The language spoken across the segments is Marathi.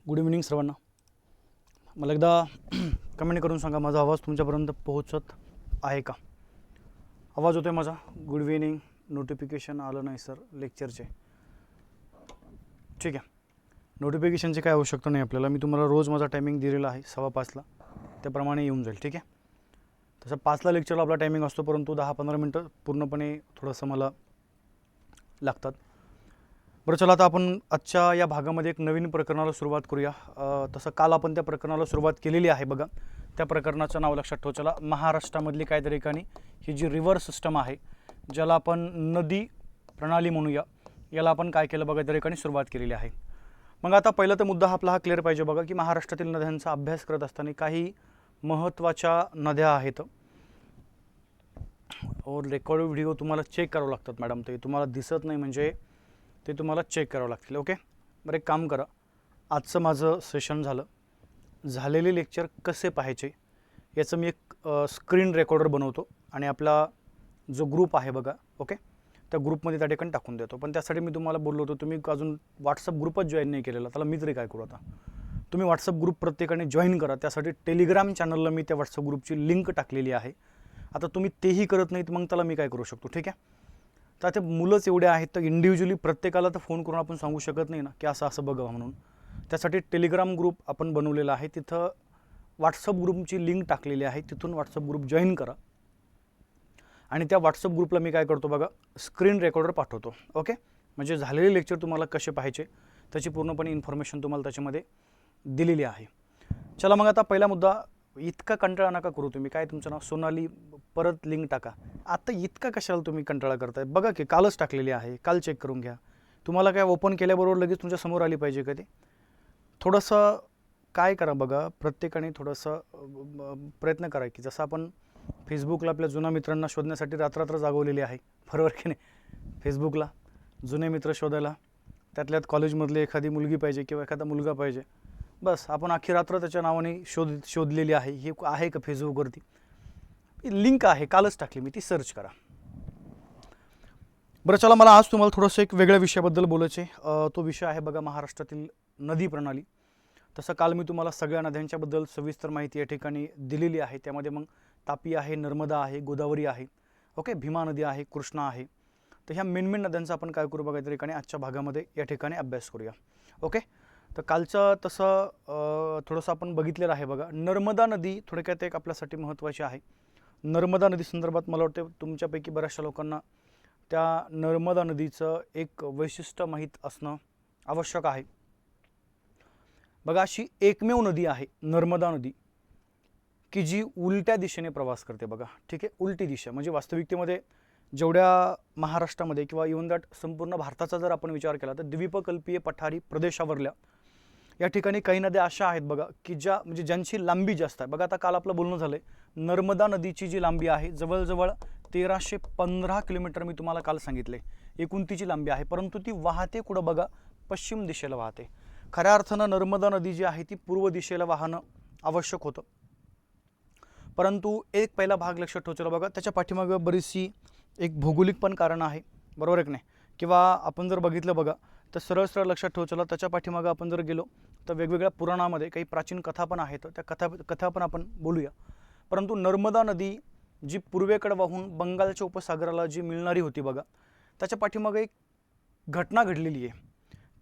गुड इव्हनिंग सर्वांना. मला एकदा कमेंट करून सांगा माझा आवाज तुमच्यापर्यंत पोहोचत आहे का? आवाज होतोय माझा? Good evening. नोटिफिकेशन आलं नाही सर लेक्चरचे. ठीक आहे, नोटिफिकेशनची काय आवश्यकता नाही आपल्याला. मी तुम्हाला रोज माझा टायमिंग दिलेला आहे 5:15ला, त्याप्रमाणे येऊन जाईल. ठीक आहे, तसं 5ला लेक्चरला आपला टायमिंग असतो, परंतु 10-15 मिनटं पूर्णपणे थोडंसं मला लागतात. बरं, चला आता आपण आजच्या या भागामध्ये एक नवीन प्रकरणाला सुरुवात करूया. तसं काल आपण त्या प्रकरणाला सुरुवात केलेली आहे बघा. त्या प्रकरणाचं नाव लक्षात ठेवा. चला, महाराष्ट्रामधली काही ठिकाणी ही जी रिव्हर सिस्टम आहे, ज्याला आपण नदी प्रणाली म्हणूया, याला आपण काय केलं बघा, त्या ठिकाणी सुरुवात केलेली आहे. मग आता पहिला तर मुद्दा आपला हा क्लिअर पाहिजे बघा, की महाराष्ट्रातील नद्यांचा अभ्यास करत असताना काही महत्त्वाच्या नद्या आहेत. और रेकॉर्ड व्हिडिओ तुम्हाला चेक करावं लागतात मॅडम, ते तुम्हाला दिसत नाही म्हणजे ते तुम्हाला चेक करावं लागतील. ओके, बरं, एक काम करा, आजचं माझं सेशन झालेले लेक्चर कसे पाहायचे याचं मी एक स्क्रीन रेकॉर्डर बनवतो आणि आपला जो ग्रुप आहे बघा, ओके, त्या ग्रुपमध्ये त्या ठिकाणी टाकून देतो. पण त्यासाठी मी तुम्हाला बोललो होतो, तुम्ही अजून व्हॉट्सअप ग्रुपच जॉईन नाही केलेला, त्याला मी तरी काय करू. आता तुम्ही व्हॉट्सअप ग्रुप प्रत्येकाने जॉईन करा. त्यासाठी टेलिग्राम चॅनलला मी त्या व्हॉट्सअप ग्रुपची लिंक टाकलेली आहे. आता तुम्ही तेही करत नाहीत, मग त्याला मी काय करू शकतो. ठीक आहे, तर आता मुलंच एवढे आहेत, तर इंडिव्हिज्युअली प्रत्येकाला तर फोन करून आपण सांगू शकत नाही ना की असं असं बघा म्हणून. त्यासाठी टेलिग्राम ग्रुप आपण बनवलेला आहे, तिथं व्हॉट्सअप ग्रुपची लिंक टाकलेली आहे, तिथून व्हॉट्सअप ग्रुप जॉईन करा. आणि त्या व्हॉट्सअप ग्रुपला मी काय करतो बघा, स्क्रीन रेकॉर्डर पाठवतो. ओके, म्हणजे झालेले लेक्चर तुम्हाला कसे पाहायचे त्याची पूर्णपणे इन्फॉर्मेशन तुम्हाला त्याच्यामध्ये दिलेली आहे. चला, मग आता पहिला मुद्दा. इतका कंटाळा नका करू तुम्ही. काय तुमचं नाव? सोनाली. परत लिंक टाका. आता इतका कशाला तुम्ही कंटाळा करताय? बघा की कालच टाकलेली आहे, काल चेक करून घ्या. तुम्हाला काय ओपन केल्याबरोबर लगेच तुमच्या समोर आली पाहिजे का? ते थोडंसं काय करा बघा, प्रत्येकाने थोडंसं प्रयत्न करा की जसं आपण फेसबुकला आपल्या जुन्या मित्रांना शोधण्यासाठी रात्र जागवलेली आहे, बरोबर की नाही? फेसबुकला जुने मित्र शोधायला, त्यातल्यात कॉलेजमधली एखादी मुलगी पाहिजे किंवा एखादा मुलगा पाहिजे, बस आपण अख्खी रात्र त्याच्या नावाने शोधलेली आहे. हे आहे का फेसबुकवरती? लिंक आहे, कालच टाकली मी, ती सर्च करा. बरं, चला, मला आज तुम्हाला थोडंसं एक वेगळ्या विषयाबद्दल बोलायचे. तो विषय आहे बघा महाराष्ट्रातील नदी प्रणाली. तसं काल मी तुम्हाला सगळ्या नद्यांच्याबद्दल सविस्तर माहिती या ठिकाणी दिलेली आहे. त्यामध्ये मग तापी आहे, नर्मदा आहे, गोदावरी आहे, ओके, भीमा नदी आहे, कृष्णा आहे. तर ह्या मेन नद्यांचा आपण काय करू बघा, त्या ठिकाणी आजच्या भागामध्ये या ठिकाणी अभ्यास करूया. ओके, तर कालचं तसं थोडंसं आपण बघितलेलं आहे बघा. नर्मदा नदी थोडक्यात एक आपल्यासाठी महत्त्वाची आहे. नर्मदा नदी संदर्भात मला वाटतं तुमच्यापैकी बऱ्याचशा लोकांना त्या नर्मदा नदीचं एक वैशिष्ट्य माहीत असणं आवश्यक आहे. बघा, अशी एकमेव नदी आहे नर्मदा नदी की जी उलट्या दिशेने प्रवास करते बघा. ठीक आहे, उलटी दिशा म्हणजे वास्तविकतेमध्ये जेवढ्या महाराष्ट्रामध्ये किंवा इव्हन दॅट संपूर्ण भारताचा जर आपण विचार केला तर द्वीपकल्पीय पठारी प्रदेशावरल्या या ठिकाणी काही नद्या अशा आहेत बघा की ज्या म्हणजे ज्यांची लांबी जास्त आहे. बघा, आता काल आपलं बोलणं झालं आहे, नर्मदा नदीची जी लांबी आहे जवळजवळ 1315 किलोमीटर मी तुम्हाला काल सांगितले एकूण तिची लांबी आहे. परंतु ती वाहते कुठं बघा, पश्चिम दिशेला वाहते. खऱ्या अर्थानं नर्मदा नदी जी आहे ती पूर्व दिशेला वाहणं आवश्यक होतं. परंतु एक पहिला भाग लक्षात ठेवला बघा, त्याच्या पाठीमागं बरीचशी एक भौगोलिक पण कारण आहे, बरोबर आहे की नाही? किंवा आपण जर बघितलं बघा तर सरळ लक्षात ठेवला, त्याच्या पाठीमागं आपण जर गेलो तर वेगवेगळ्या पुराणामध्ये काही प्राचीन कथा पण आहेत, त्या कथा पण आपण बोलूया. परंतु नर्मदा नदी जी पूर्वेकडे वाहून बंगालच्या उपसागराला जी मिळणारी होती बघा, त्याच्या पाठीमागं एक घटना घडलेली आहे.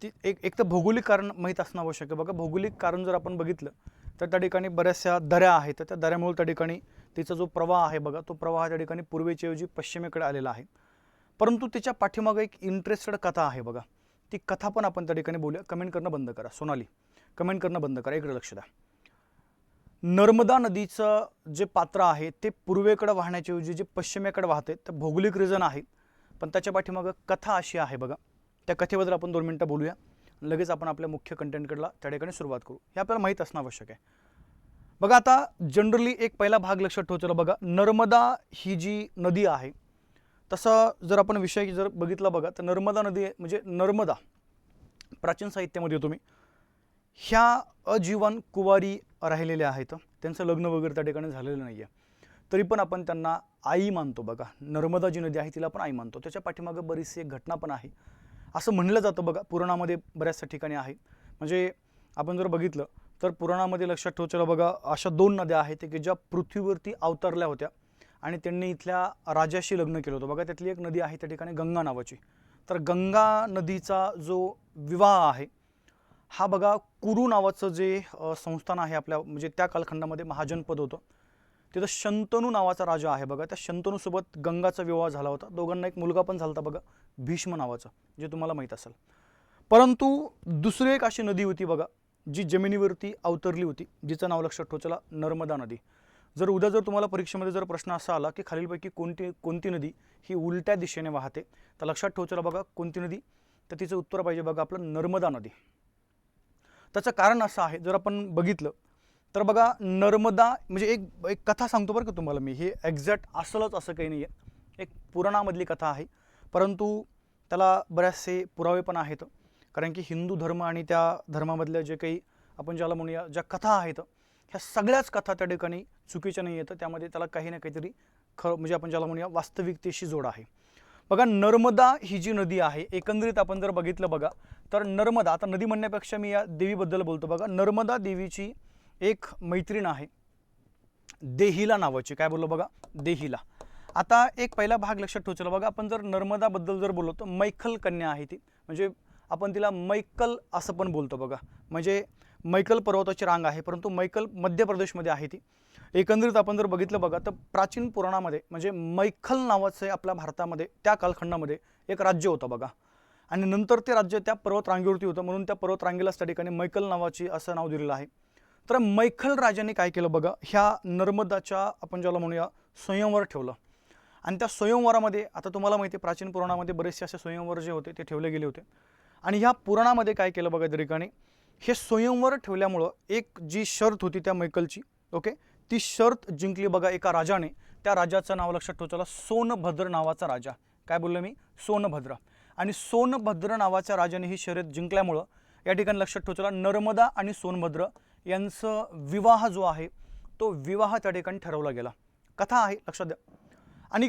ती एक तर भौगोलिक कारण माहीत असणं आवश्यक आहे बघा. भौगोलिक कारण जर आपण बघितलं तर त्या ठिकाणी बऱ्याचशा दऱ्या आहेत, तर त्या दऱ्यामुळे त्या ठिकाणी तिचा जो प्रवाह आहे बघा, तो प्रवाह त्या ठिकाणी पूर्वेच्या ऐवजी पश्चिमेकडे आलेला आहे. परंतु त्याच्या पाठीमागं एक इंटरेस्टेड कथा आहे बघा, ती कथा पण आपण त्या ठिकाणी बोलूया. कमेंट करणं बंद करा, सोनाली, कमेंट करणं बंद करा, इकडे लक्ष द्या. नर्मदा नदीचं जे पात्र आहे ते पूर्वेकडे वाहण्याच्या ऐवजी जे पश्चिमेकडे वाहते, तर भौगोलिक रिझन आहे. पण त्याच्या पाठीमागं कथा अशी आहे बघा. त्या कथेबद्दल आपण 2 मिनटं बोलूया, लगेच आपण आपल्या मुख्य कंटेंटकडला त्या ठिकाणी सुरुवात करू. हे आपल्याला माहीत असणं आवश्यक आहे बघा. आता जनरली एक पहिला भाग लक्षात ठेवतो बघा, नर्मदा ही जी नदी आहे, तसं जर आपण विषय जर बघितला बघा तर नर्मदा नदी म्हणजे नर्मदा प्राचीन साहित्यामध्ये तुम्ही ह्या अजीवन कुवारी राहिलेल्या आहेत, त्यांचं लग्न वगैरे त्या ठिकाणी झालेलं नाही आहे, तरी पण आपण त्यांना आई मानतो बघा. नर्मदा जी नदी आहे तिला आपण आई मानतो. त्याच्या पाठीमागं बरीचशी एक घटना पण आहे असं म्हणलं जातं बघा, पुराणामध्ये बऱ्याचशा ठिकाणी आहे. म्हणजे आपण जर बघितलं तर पुराणामध्ये लक्षात ठेवायला बघा, अशा 2 नद्या आहेत की ज्या पृथ्वीवरती अवतरल्या होत्या आणि त्यांनी इथल्या राजाशी लग्न केलं होतं बघा. त्यातली एक नदी आहे त्या ठिकाणी गंगा नावाची. तर गंगा नदीचा जो विवाह आहे हा बघा कुरु नावाचं जे संस्थान आहे आपल्या म्हणजे त्या कालखंडामध्ये महाजनपद होतं. तिथं शंतनू नावाचा राजा आहे बघा. त्या शंतनूसोबत गंगाचा विवाह झाला होता. दोघांना एक मुलगा पण झाला होता बघा, भीष्म नावाचा, जे तुम्हाला माहीत असेल. परंतु दुसरी एक अशी नदी होती बघा जी जमिनीवरती अवतरली होती, जिचं नाव लक्षात ठेवा, नर्मदा नदी. जर उद्या जर तुम्हाला परीक्षेमध्ये जर प्रश्न असा आला की खालीलपैकी कोणती नदी ही उलट्या दिशेने वाहते, तर लक्षात ठेवा बघा कोणती नदी, तर तिचं उत्तर पाहिजे बघा आपलं नर्मदा नदी. त्याचं कारण असं आहे, जर आपण बघितलं तर बघा नर्मदा म्हणजे एक कथा सांगतो बरं का तुम्हाला मी, हे एक्झॅक्ट असलंच असं काही नाही आहे, एक पुराणामधली कथा आहे, परंतु त्याला बरेचसे पुरावे पण आहेत. कारण की हिंदू धर्म आणि त्या धर्मामधल्या जे काही आपण ज्याला म्हणूया ज्या कथा आहेत ह्या सगळ्याच कथा त्या ठिकाणी चुकीच्या नाही येतं, त्यामध्ये त्याला काही ना काहीतरी म्हणजे आपण ज्याला म्हणूया वास्तविकतेशी जोड आहे. बघा नर्मदा ही जी नदी आहे एकंदरीत आपण जर बघितलं बघा तर नर्मदा, आता नदी म्हणण्यापेक्षा मी या देवीबद्दल बोलतो बघा. नर्मदा देवीची एक मैत्रीण आहे देहिला नावाची. काय बोललो बघा, देहिला. आता एक पहिला भाग लक्षात ठेवायचा बघा, आपण जर नर्मदाबद्दल जर बोललो तर मैखल कन्या आहे ती, म्हणजे आपण तिला मैकल असं पण बोलतो बघा. म्हणजे मैकल पर्वताची रांग आहे, परंतु मैकल मध्य प्रदेशमध्ये आहे ती. एकंदरीत आपण जर बघितलं बघा तर प्राचीन पुराणामध्ये म्हणजे मैखल नावाचं आपल्या भारतामध्ये त्या कालखंडामध्ये एक राज्य होतं बघा. आणि नंतर ते राज्य त्या पर्वत रांगेवरती होतं, म्हणून त्या पर्वत रांगेलाच त्या ठिकाणी मैकल नावाची असं नाव दिलेलं आहे. तर मैखल राजाने काय केलं बघा, ह्या नर्मदाच्या आपण ज्याला म्हणूया स्वयंवर ठेवलं. आणि त्या स्वयंवरामध्ये आता तुम्हाला माहिती आहे प्राचीन पुराणामध्ये बरेचसे असे स्वयंवर जे होते ते ठेवले गेले होते. आणि ह्या पुराणामध्ये काय केलं बघा त्या ठिकाणी, हे स्वयंवर ठेवल्यामुळं एक जी शर्त होती त्या मैकलची, ओके, ती शर्त जिंकली बघा एका राजाने. त्या राजाचं नाव लक्षात ठेवा, सोनभद्र नावाचा राजा. काय बोललो मी, सोनभद्र. आणि सोनभद्र नावाच्या राजाने ही शर्यत जिंकल्यामुळं या ठिकाणी लक्षात ठेवा नर्मदा आणि सोनभद्र यांचं विवाह जो आहे तो विवाह त्या ठिकाणी ठरवला गेला. कथा आहे लक्षात द्या. आणि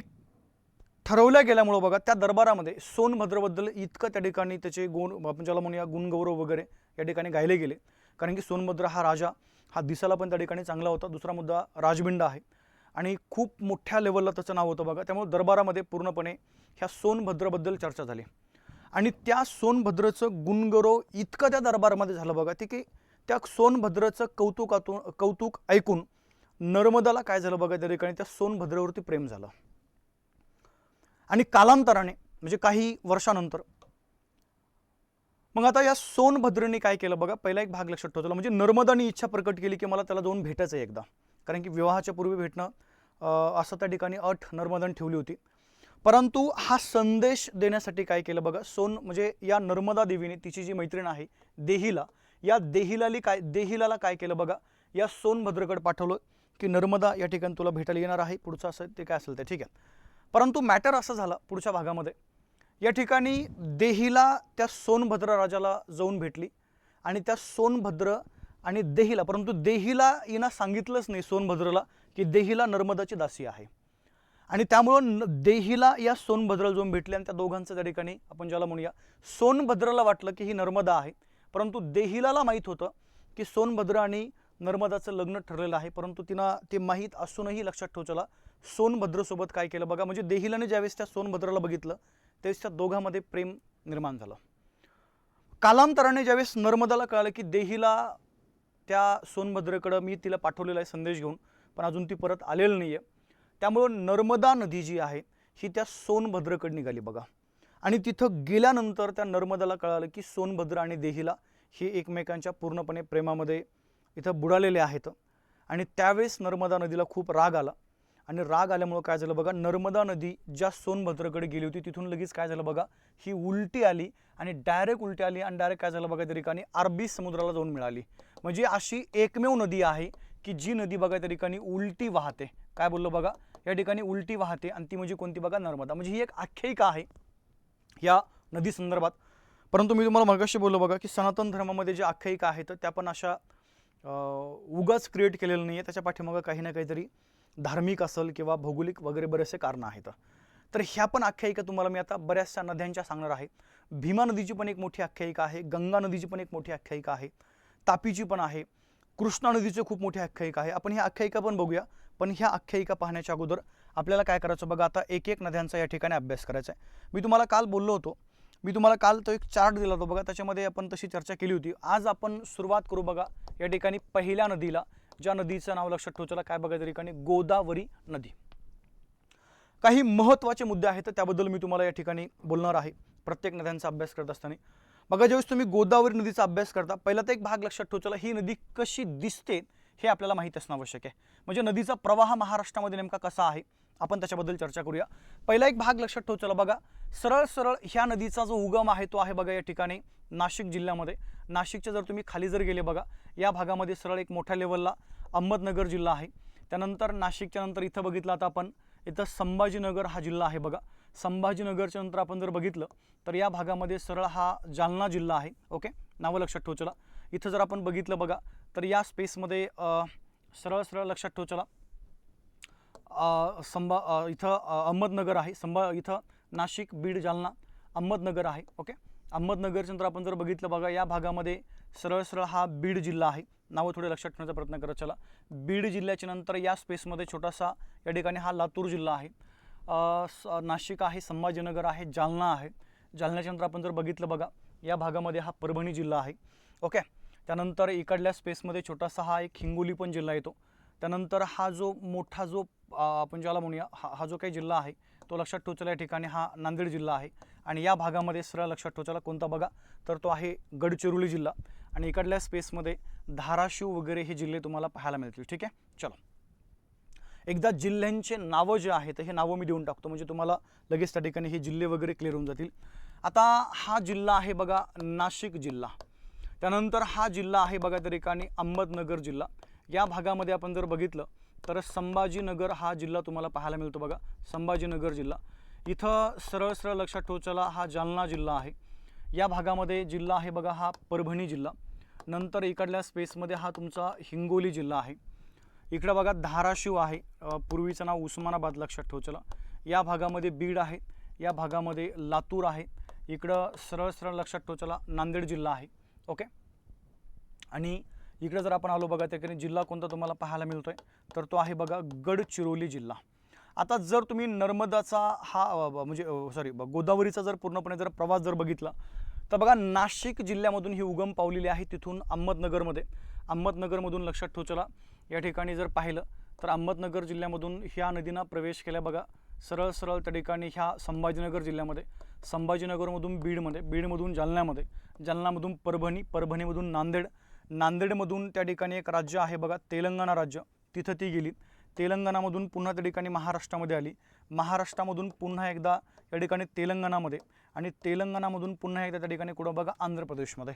ठरवल्या गेल्यामुळं बघा त्या दरबारामध्ये सोनभद्रबद्दल इतकं त्या ठिकाणी त्याचे गुण आपण ज्याला म्हणूया गुणगौरव वगैरे या ठिकाणी गायले गेले. कारण की सोनभद्र हा राजा हा दिसायला पण त्या ठिकाणी चांगला होता. दुसरा मुद्दा राजबिंड आहे आणि खूप मोठ्या लेवलला त्याचं नाव होतं बघा. त्यामुळे दरबारामध्ये पूर्णपणे ह्या सोनभद्रबद्दल चर्चा झाली. आणि त्या सोनभद्रचं गुणगौरव इतकं त्या दरबारामध्ये झालं बघा ते की त्या सोनभद्रचं कौतुक ऐकून नर्मदाला काय झालं बघा त्या ठिकाणी त्या सोनभद्रवरती प्रेम झालं. आणि कालांतराने म्हणजे काही वर्षानंतर मग आता या सोनभद्रने काय केलं बघा, पहिला एक भाग लक्षात ठेवतो, म्हणजे नर्मदाने इच्छा प्रकट केली की मला त्याला जाऊन भेटायचं आहे एकदा. कारण की विवाहाच्या पूर्वी भेटणं असं त्या ठिकाणी अट नर्मदाने ठेवली होती. परंतु हा संदेश देण्यासाठी काय केलं बघा, म्हणजे या नर्मदा देवीने तिची जी मैत्रीण आहे देहिला, या देहिलाला काय केलं बघा, या सोनभद्रकडे पाठवलं की नर्मदा या ठिकाणी तुला भेटायला येणार आहे. पुढचं असं ते काय असेल ते ठीक आहे. परंतु मॅटर असं झालं पुढच्या भागामध्ये, या ठिकाणी देहिला त्या सोनभद्र राजाला जाऊन भेटली आणि त्या सोनभद्र आणि देहिला, परंतु देहिला हिनं सांगितलंच नाही सोनभद्रला की देहिला नर्मदाची दासी आहे. आणि त्यामुळं देहिला या सोनभद्रला जाऊन भेटले आणि त्या दोघांचं त्या ठिकाणी आपण ज्याला म्हणूया सोनभद्रला वाटलं की ही नर्मदा आहे, परंतु देहिलाला माहीत होतं की सोनभद्र आणि नर्मदाचं लग्न ठरलेलं आहे. परंतु तिनं ते माहीत असूनही लक्षात ठेवचला सोनभद्रसोबत काय केलं बघा, म्हणजे देहिलाने ज्यावेळेस त्या सोनभद्रला बघितलं त्यावेळेस त्या दोघांमध्ये प्रेम निर्माण झालं. कालांतराने ज्यावेळेस नर्मदाला कळालं की देहिला त्या सोनभद्रकडं मी तिला पाठवलेला आहे संदेश घेऊन, पण अजून ती परत आलेली नाही आहे, त्यामुळं नर्मदा नदी जी आहे ही त्या सोनभद्रकडे निघाली बघा. आणि तिथं गेल्यानंतर त्या नर्मदाला कळालं की सोनभद्र आणि देहिला हे एकमेकांच्या पूर्णपणे प्रेमामध्ये इथं बुडालेले आहेत. आणि त्यावेळेस नर्मदा नदीला खूप राग आला आणि राग आल्यामुळं काय झालं बघा, नर्मदा नदी ज्या सोनभद्रकडे गेली होती तिथून लगेच काय झालं बघा, ही उलटी आली आणि डायरेक्ट उलटी आली आणि डायरेक्ट काय झालं बघा त्या ठिकाणी अरबी समुद्राला जाऊन मिळाली. म्हणजे अशी एकमेव नदी आहे की जी नदी बघा त्या ठिकाणी उलटी वाहते. काय बोललो बघा, या ठिकाणी उलटी वाहते आणि ती म्हणजे कोणती बघा, नर्मदा. म्हणजे ही एक आख्यायिका आहे या नदी संदर्भात. परंतु मी तुम्हाला मगाशी बोललो बघा की सनातन धर्मामध्ये जे आख्यायिका आहेत त्या पण अशा उगाच क्रिएट केलेलं नाही आहे, त्याच्या पाठीमागं काही ना काहीतरी धार्मिक असेल किंवा भौगोलिक वगैरे बरेचसे कारणं आहेत. तर ह्या पण आख्यायिका तुम्हाला मी आता बऱ्याचशा नद्यांच्या सांगणार आहे. भीमा नदीची पण एक मोठी आख्यायिका आहे, गंगा नदीची पण एक मोठी आख्यायिका आहे. तापीची पण आहे, कृष्णा नदीचे खूप मोठी आख्यायिका आहे. आपण ही आख्यायिका पण बघूया. पण ह्या आख्यायिका पाहण्याच्या अगोदर आपल्याला काय करायचं बघा, आता एक एक नद्यांचा या ठिकाणी अभ्यास करायचा आहे. मी तुम्हाला काल बोललो होतो, मी तुम्हाला काल तो एक चार्ट दिला होता बघा, त्याच्यामध्ये आपण तशी चर्चा केली होती. आज आपण सुरुवात करू बघा या ठिकाणी पहिल्या नदीला, ज्या नदीचं नाव लक्षात ठेवू. चला काय बघा या ठिकाणी, गोदावरी नदी. काही महत्त्वाचे मुद्दे आहेत तर त्याबद्दल मी तुम्हाला या ठिकाणी बोलणार आहे प्रत्येक नद्यांचा अभ्यास करत असताना. बघा, ज्यावेळेस तुम्ही गोदावरी नदीचा अभ्यास करता, पहिला तर एक भाग लक्षात ठेवू. चला, ही नदी कशी दिसते हे आपल्याला माहीत असणं आवश्यक आहे. म्हणजे नदीचा प्रवाह महाराष्ट्रामध्ये नेमका कसा आहे आपण त्याच्याबद्दल चर्चा करूया. पहिला एक भाग लक्षात ठेवू. चला बघा, सरळ सरळ ह्या नदीचा जो उगम आहे तो आहे बघा या ठिकाणी नाशिक जिल्ह्यामध्ये. नाशिकच्या जर तुम्ही खाली जर गेले बघा, या भागामध्ये सरळ एक मोठ्या लेवलला अहमदनगर जिल्हा आहे. त्यानंतर नाशिकच्या नंतर इथं बघितलं आता आपण, इथं संभाजीनगर हा जिल्हा आहे बघा. संभाजीनगरच्या नंतर आपण जर बघितलं तर या भागामध्ये सरळ हा जालना जिल्हा आहे. ओके, नावं लक्षात ठेवू. चला, इथं जर आपण बघितलं बघा तर या स्पेसमध्ये सरळ सरळ लक्षात ठेवू. चला, इथं अहमदनगर आहे. इथं नाशिक, बीड, जालना, अहमदनगर आहे. ओके, अहमदनगरच्या नंतर आपण जर बघितलं बघा, या भागामध्ये सरळ सरळ हा बीड जिल्हा आहे. नावं थोडे लक्षात ठेवण्याचा प्रयत्न करत चला. बीड जिल्ह्याच्या नंतर या स्पेसमध्ये छोटासा या ठिकाणी हा लातूर जिल्हा आहे. नाशिक आहे, संभाजीनगर आहे, जालना आहे. जालन्याच्या नंतर आपण जर बघितलं बघा, या भागामध्ये हा परभणी जिल्हा आहे. ओके, त्यानंतर इकडल्या स्पेसमध्ये छोटासा हा एक हिंगोली पण जिल्हा येतो. त्यानंतर हा जो मोठा जो आपण ज्याला म्हणूया, हा जो काही जिल्हा आहे तो लक्षात ठेवला या ठिकाणी हा नांदेड जिल्हा आहे. आणि या भागामध्ये सरळ लक्षात ठेवला कोणता बघा, तर तो आहे गडचिरोली जिल्हा. आणि इकडल्या स्पेसमध्ये धाराशिव वगैरे हे जिल्हे तुम्हाला पाहायला मिळतील. ठीक आहे, चलो एकदा जिल्ह्यांचे नावं जे आहेत हे नावं मी देऊन टाकतो, म्हणजे तुम्हाला लगेच त्या ठिकाणी हे जिल्हे वगैरे क्लिअर होऊन जातील. आता हा जिल्हा आहे बघा नाशिक जिल्हा. त्यानंतर हा जिल्हा आहे बघा त्या ठिकाणी अहमदनगर जिल्हा. या भागामध्ये आपण जर बघितलं तर संभाजीनगर हा जिल्हा तुम्हाला पाहायला मिळतो बघा, संभाजीनगर जिल्हा. इथं सरळ सरळ लक्षात ठेवू चला, हा जालना जिल्हा आहे. या भागामध्ये जिल्हा आहे बघा हा परभणी जिल्हा. नंतर इकडल्या स्पेसमध्ये हा तुमचा हिंगोली जिल्हा आहे. इकडं बघा धाराशिव आहे, पूर्वीचं नाव उस्मानाबाद लक्षात ठेवू चला. या भागामध्ये बीड आहे. या भागामध्ये लातूर आहे. इकडं सरळ सरळ लक्षात ठेवू चला नांदेड जिल्हा आहे. ओके, आणि इकडे जर आपण आलो बघा त्याकडे जिल्हा कोणता तुम्हाला पाहायला मिळतोय, तर तो आहे बघा गडचिरोली जिल्हा. आता जर तुम्ही नर्मदाचा हा म्हणजे गोदावरीचा जर पूर्णपणे जर प्रवास जर बघितला तर बघा नाशिक जिल्ह्यामधून ही उगम पावलेली आहे. तिथून अहमदनगरमधून लक्षात ठेवू चला या ठिकाणी जर पाहिलं तर अहमदनगर जिल्ह्यामधून ह्या नदीनं प्रवेश केला बघा सरळ सरळ त्या ठिकाणी ह्या संभाजीनगर जिल्ह्यामध्ये, संभाजीनगरमधून बीडमध्ये, बीडमधून जालन्यामध्ये, जालन्यामधून परभणी, परभणीमधून नांदेड, नांदेडमधून त्या ठिकाणी एक राज्य आहे बघा तेलंगणा राज्य, तिथं ती गेली. तेलंगणामधून पुन्हा त्या ठिकाणी महाराष्ट्रामध्ये आली. महाराष्ट्रामधून पुन्हा एकदा या ठिकाणी तेलंगणामध्ये, आणि तेलंगणामधून पुन्हा एकदा त्या ठिकाणी कुठं बघा आंध्र प्रदेशमध्ये.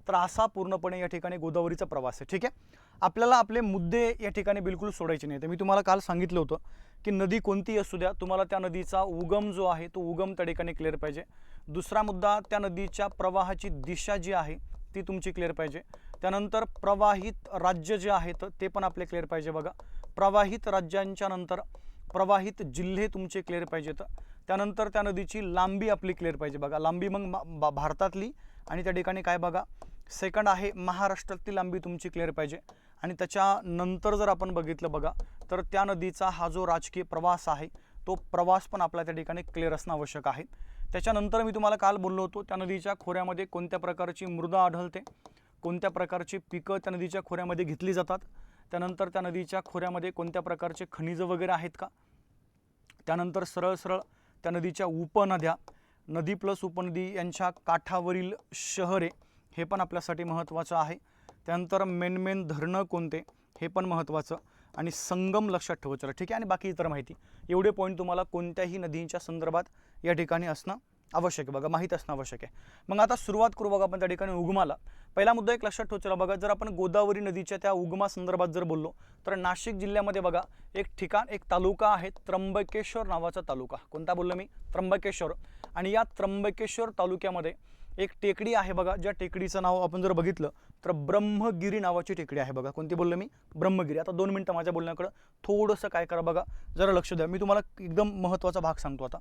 तर असा पूर्णपणे या ठिकाणी गोदावरीचा प्रवास आहे. ठीक आहे, आपल्याला आपले मुद्दे या ठिकाणी बिलकुल सोडायचे नाही. तर मी तुम्हाला काल सांगितलं होतं की नदी कोणती असू द्या, तुम्हाला त्या नदीचा उगम जो आहे तो उगम त्या ठिकाणी क्लिअर पाहिजे. दुसरा मुद्दा, त्या नदीच्या प्रवाहाची दिशा जी आहे ती तुमची क्लिअर पाहिजे. त्यानंतर प्रवाहित राज्य जे आहेत ते पण आपले क्लिअर पाहिजे बघा. प्रवाहित राज्यांच्या नंतर प्रवाहित जिल्हे तुमचे क्लिअर पाहिजेत. त्यानंतर त्या नदीची लांबी आपली क्लिअर पाहिजे बघा. लांबी मग भारतातली आणि त्या ठिकाणी काय बघा सेकंड आहे महाराष्ट्रातली लांबी तुमची क्लिअर पाहिजे. आणि त्याच्यानंतर जर आपण बघितलं बघा तर त्या नदीचा हा जो राजकीय प्रवास आहे तो प्रवास पण आपल्या त्या ठिकाणी क्लिअर असणं आवश्यक आहे. त्याच्यानंतर मी तुम्हाला काल बोललो होतो त्या नदीच्या खोऱ्यामध्ये कोणत्या प्रकारची मृदा आढळते, कोणत्या प्रकारची पिकं त्या नदीच्या खोऱ्यामध्ये घेतली जातात, त्यानंतर त्या नदीच्या खोऱ्यामध्ये कोणत्या प्रकारचे खनिजं वगैरे आहेत का. त्यानंतर सरळ सरळ त्या नदीच्या उपनद्या, नदी प्लस उपनदी यांच्या काठावरील शहरे हे पण आपल्यासाठी महत्त्वाचं आहे. त्यानंतर मेन धरणं कोणते हे पण महत्त्वाचं, आणि संगम लक्षात ठेवायचं. ठीक आहे, आणि बाकी इतर माहिती, एवढे पॉईंट तुम्हाला कोणत्याही नदींच्या संदर्भात या ठिकाणी असणं आवश्यक आहे बघा, माहीत असणं आवश्यक आहे. मग आता सुरुवात करू बघा आपण त्या ठिकाणी उगमाला. पहिला मुद्दा एक लक्षात ठेवायचा बघा, जर आपण गोदावरी नदीच्या त्या उगमासंदर्भात जर बोललो तर नाशिक जिल्ह्यामध्ये बघा एक ठिकाण, एक तालुका आहे त्र्यंबकेश्वर नावाचा तालुका. कोणता बोललो मी, त्र्यंबकेश्वर. आणि या त्र्यंबकेश्वर तालुक्यामध्ये एक टेकडी आहे बघा, ज्या टेकडीचं नाव आपण जर बघितलं तर ब्रह्मगिरी नावाची टेकडी आहे बघा. कोणती बोललो मी, ब्रह्मगिरी. आता 2 मिनटं माझ्या बोलण्याकडं थोडंसं काय करा बघा, जरा लक्ष द्या. मी तुम्हाला एकदम महत्त्वाचा भाग सांगतो. आता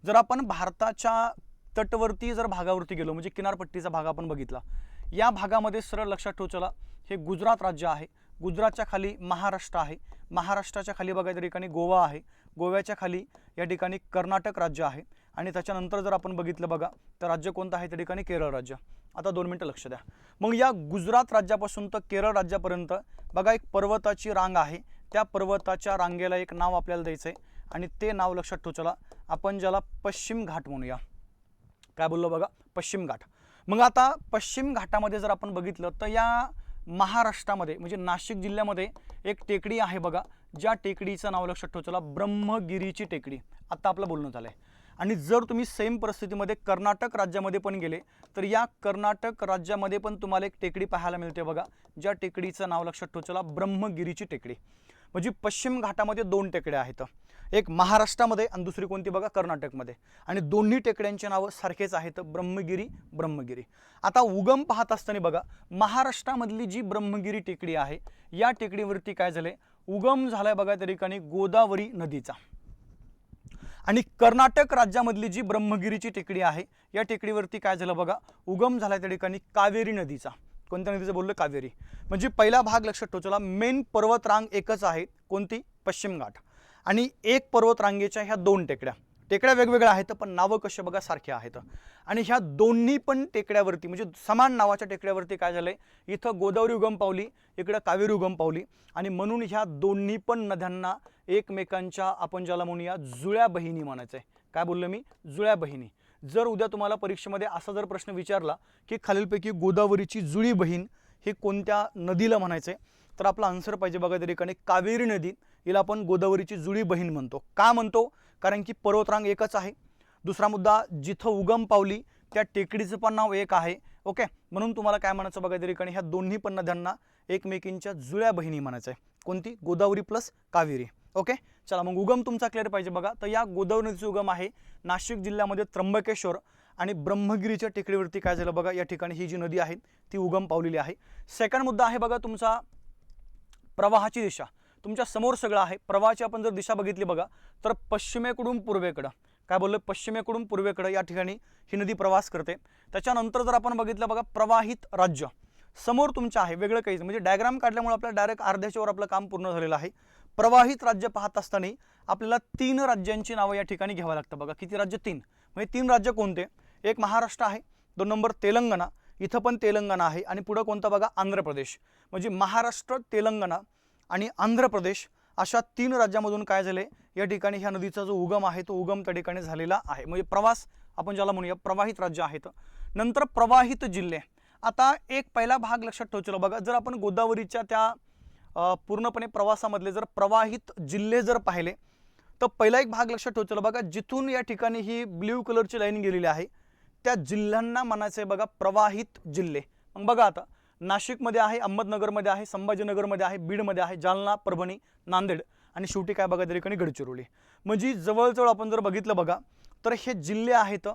जर आपण भारताच्या तटवर्ती जर भागावरती गेलो, म्हणजे किनारपट्टीचा भाग आपण बघितला, या भागामध्ये सरळ लक्षात ठेवू चला, हे गुजरात राज्य आहे, गुजरातच्या खाली महाराष्ट्र आहे, महाराष्ट्राच्या खाली बघा या ठिकाणी गोवा आहे, गोव्याच्या खाली या ठिकाणी कर्नाटक राज्य आहे आणि त्याच्यानंतर जर आपण बघितलं बघा तर राज्य कोणतं आहे त्या ठिकाणी केरळ राज्य. आता 2 मिनिटं लक्ष द्या. मग या गुजरात राज्यापासून तर केरळ राज्यापर्यंत बघा एक पर्वताची रांग आहे, त्या पर्वताच्या रांगेला एक नाव आपल्याला द्यायचं आहे आणि ते नाव लक्षात ठेवू चला, आपण ज्याला पश्चिम घाट म्हणूया. काय बोललो बघा, पश्चिम घाट. मग आता पश्चिम घाटामध्ये जर आपण बघितलं तर या महाराष्ट्रामध्ये म्हणजे नाशिक जिल्ह्यामध्ये एक टेकडी आहे बघा, ज्या टेकडीचं नाव लक्षात ठेवू चला, ब्रह्मगिरीची टेकडी. आता आपलं बोलणं झालंय. आणि जर तुम्ही सेम परिस्थितीमध्ये कर्नाटक राज्यामध्ये पण गेले तर या कर्नाटक राज्यामध्ये पण तुम्हाला एक टेकडी पाहायला मिळते बघा, ज्या टेकडीचं नाव लक्षात ठेवू चला, ब्रह्मगिरीची टेकडी. म्हणजे पश्चिम घाटामध्ये 2 टेकड्या आहेत, एक महाराष्ट्रामध्ये आणि दुसरी कोणती बघा कर्नाटकमध्ये, आणि दोन्ही टेकड्यांचे नाव सारखेच आहेत, ब्रह्मगिरी ब्रह्मगिरी. आता उगम पाहत असताना बघा महाराष्ट्रामधली जी ब्रह्मगिरी टेकडी आहे या टेकडीवरती काय झाले, उगम झालाय बघा त्या ठिकाणी गोदावरी नदीचा. आणि कर्नाटक राज्यामधली जी ब्रह्मगिरीची टेकडी आहे या टेकडीवरती काय झालं बघा, उगम झाला त्या ठिकाणी कावेरी नदीचा. कोणत्या नदीचं बोललं, कावेरी. म्हणजे पहिला भाग लक्षात ठेवू चला, मेन पर्वत रांग एकच आहे, कोणती, पश्चिम घाट. आणि एक पर्वत रांगेच्या ह्या 2 टेकड्या, टेकड्या वेगवेगळ्या आहेत पण नावं कसे बघा सारखे आहेत. आणि ह्या दोन्ही पण टेकड्यावरती म्हणजे समान नावाच्या टेकड्यावरती काय झालंय, इथं गोदावरी उगम पावली, इकडे कावेरी उगम पावली, आणि म्हणून ह्या दोन्ही पण नद्यांना एकमेकांच्या आपण ज्याला म्हणूया जुळ्या बहिणी म्हणायचंय. काय बोललो मी, जुळ्या बहिणी. जर उद्या तुम्हाला परीक्षेमध्ये असा जर प्रश्न विचारला की खालीलपैकी गोदावरीची जुळी बहीण ही कोणत्या नदीला म्हणायचंय, तर आपला आन्सर पाहिजे बघा त्या ठिकाणी कावेरी नदी, हिला आपण गोदावरीची जुळी बहीण म्हणतो. का म्हणतो, कारण की पर्वतरांग एकच आहे. दुसरा मुद्दा, जिथं उगम पावली त्या टेकडीचं पण नाव एक आहे. ओके, म्हणून तुम्हाला काय म्हणायचं बघा त्या ठिकाणी ह्या दोन्ही पण नद्यांना एकमेकींच्या जुळ्या बहिणी म्हणायचं आहे. कोणती, गोदावरी प्लस कावेरी. ओके, चला मग उगम तुमचा क्लिअर पाहिजे बघा. तर या गोदावरी नदीचा उगम आहे नाशिक जिल्ह्यामध्ये त्र्यंबकेश्वर आणि ब्रह्मगिरीच्या टेकडीवरती काय झालं बघा, या ठिकाणी ही जी नदी आहे ती उगम पावलेली आहे. सेकंड मुद्दा आहे बघा तुमचा प्रवाहाची दिशा. तुमच्या समोर सगळं आहे. प्रवाहाची आपण जर दिशा बघितली बघा तर पश्चिमेकडून पूर्वेकडं, काय बोललं, पश्चिमेकडून पूर्वेकडं या ठिकाणी ही नदी प्रवास करते. त्याच्यानंतर जर आपण बघितलं बघा प्रवाहित राज्य समोर तुमच्या आहे, वेगळं काही म्हणजे डायग्राम काढल्यामुळे आपल्याला डायरेक्ट अर्ध्याच्या वर आपलं काम पूर्ण झालेलं आहे. प्रवाहित राज्य पाहत असताना आपल्याला 3 राज्यांची नावं या ठिकाणी घ्यावं लागतं बघा. किती राज्य, 3. म्हणजे 3 राज्य कोणते, एक महाराष्ट्र आहे, 2 नंबर तेलंगणा, इथं पण तेलंगणा आहे, आणि पुढं कोणतं बघा, आंध्र प्रदेश. म्हणजे महाराष्ट्र, तेलंगणा आणि आंध्र प्रदेश अशा 3 राज्यामधून काय झाले, या ठिकाणी ह्या नदीचा जो उगम आहे तो उगम त्या ठिकाणी झालेला आहे. म्हणजे प्रवास आपण ज्याला म्हणूया प्रवाहित राज्य आहेत. नंतर प्रवाहित जिल्हे. आता एक पहिला भाग लक्षात ठेवतो बघा, जर आपण गोदावरीच्या त्या पूर्णपणे प्रवासामधले जर प्रवाहित जिल्हे जर पाहिले तर पहिला एक भाग लक्षात ठेवतो बघा, जिथून या ठिकाणी ही ब्ल्यू कलरची लाईन गेलेली आहे त्या जिल्ह्यांना म्हणायचं आहे बघा प्रवाहित जिल्हे. मग बघा आता नाशिकमध्ये आहे, अहमदनगरमध्ये आहे, संभाजीनगरमध्ये आहे, बीडमध्ये आहे, जालना, परभणी, नांदेड आणि शेवटी काय बघा त्या ठिकाणी गडचिरोली. म्हणजे जवळजवळ आपण जर बघितलं बघा तर हे जिल्हे आहेत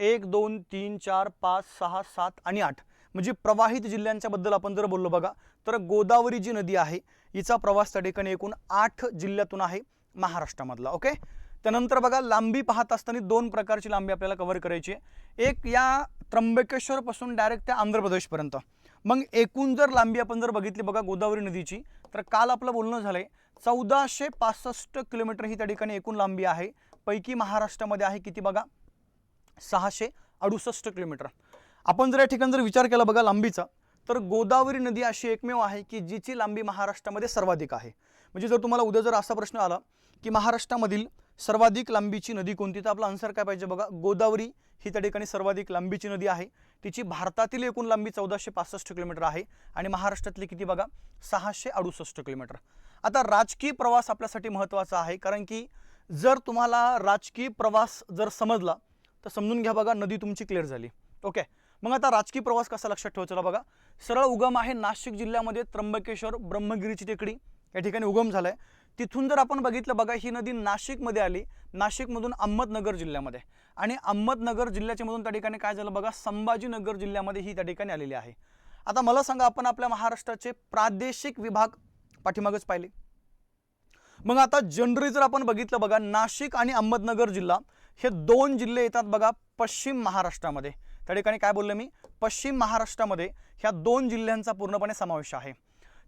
1 2 3 4 5 6 7 आणि 8. म्हणजे प्रवाहित जिल्ह्यांच्या बद्दल आपण जर बोललो बघा तर गोदावरी जी नदी आहे हिचा प्रवास त्या ठिकाणी एकूण 8 जिल्ह्यातून आहे महाराष्ट्रामधला. ओके, त्यानंतर बघा लांबी पाहत असताना 2 प्रकारची लांबी आपल्याला कव्हर करायची आहे. एक या त्र्यंबकेश्वर पासून डायरेक्ट त्या आंध्र प्रदेशपर्यंत. मग एकूण जर लांबी आपण जर बघितली बघा गोदावरी नदीची तर काल आपलं बोलणं झालंय 1465 किलोमीटर ही त्या ठिकाणी एकूण लांबी आहे. पैकी महाराष्ट्रामध्ये आहे किती बघा, 668 किलोमीटर. आपण जर या ठिकाणी जर विचार केला बघा लांबीचा तर गोदावरी नदी अशी एकमेव आहे की जिची लांबी महाराष्ट्रामध्ये सर्वाधिक आहे. म्हणजे जर तुम्हाला उद्या जर असा प्रश्न आला की महाराष्ट्रामधील सर्वाधिक लांबीची नदी कोणती, तर आपला आन्सर काय पाहिजे बघा, गोदावरी ही त्या ठिकाणी सर्वाधिक लांबीची नदी आहे. तिची भारतातील एकूण लांबी 1465 किलोमीटर आहे आणि महाराष्ट्रातली किती बघा, 668 किलोमीटर. आता राजकीय प्रवास आपल्यासाठी महत्त्वाचा आहे, कारण की जर तुम्हाला राजकीय प्रवास जर समजला तर समजून घ्या बघा नदी तुमची क्लिअर झाली. ओके, मग आता राजकीय प्रवास कसा लक्षात ठेवायचा बघा. सरळ उगम आहे नाशिक जिल्ह्यामध्ये त्र्यंबकेश्वर ब्रह्मगिरीची टेकडी या ठिकाणी उगम झालाय. तिथून जर आपण बघितलं बघा ही नदी नाशिकमध्ये आली, नाशिकमधून अहमदनगर जिल्ह्यामध्ये, आणि अहमदनगर जिल्ह्याच्या मधून त्या ठिकाणी काय झालं बघा संभाजीनगर जिल्ह्यामध्ये ही त्या ठिकाणी आलेली आहे. आता मला सांगा आपण आपल्या महाराष्ट्राचे प्रादेशिक विभाग पाठीमागच पाहिले. मग आता जनरली जर आपण बघितलं बघा नाशिक आणि अहमदनगर जिल्हा हे 2 जिल्हे येतात बघा पश्चिम महाराष्ट्रामध्ये. त्या ठिकाणी काय बोललो मी, पश्चिम महाराष्ट्रामध्ये ह्या 2 जिल्ह्यांचा पूर्णपणे समावेश आहे।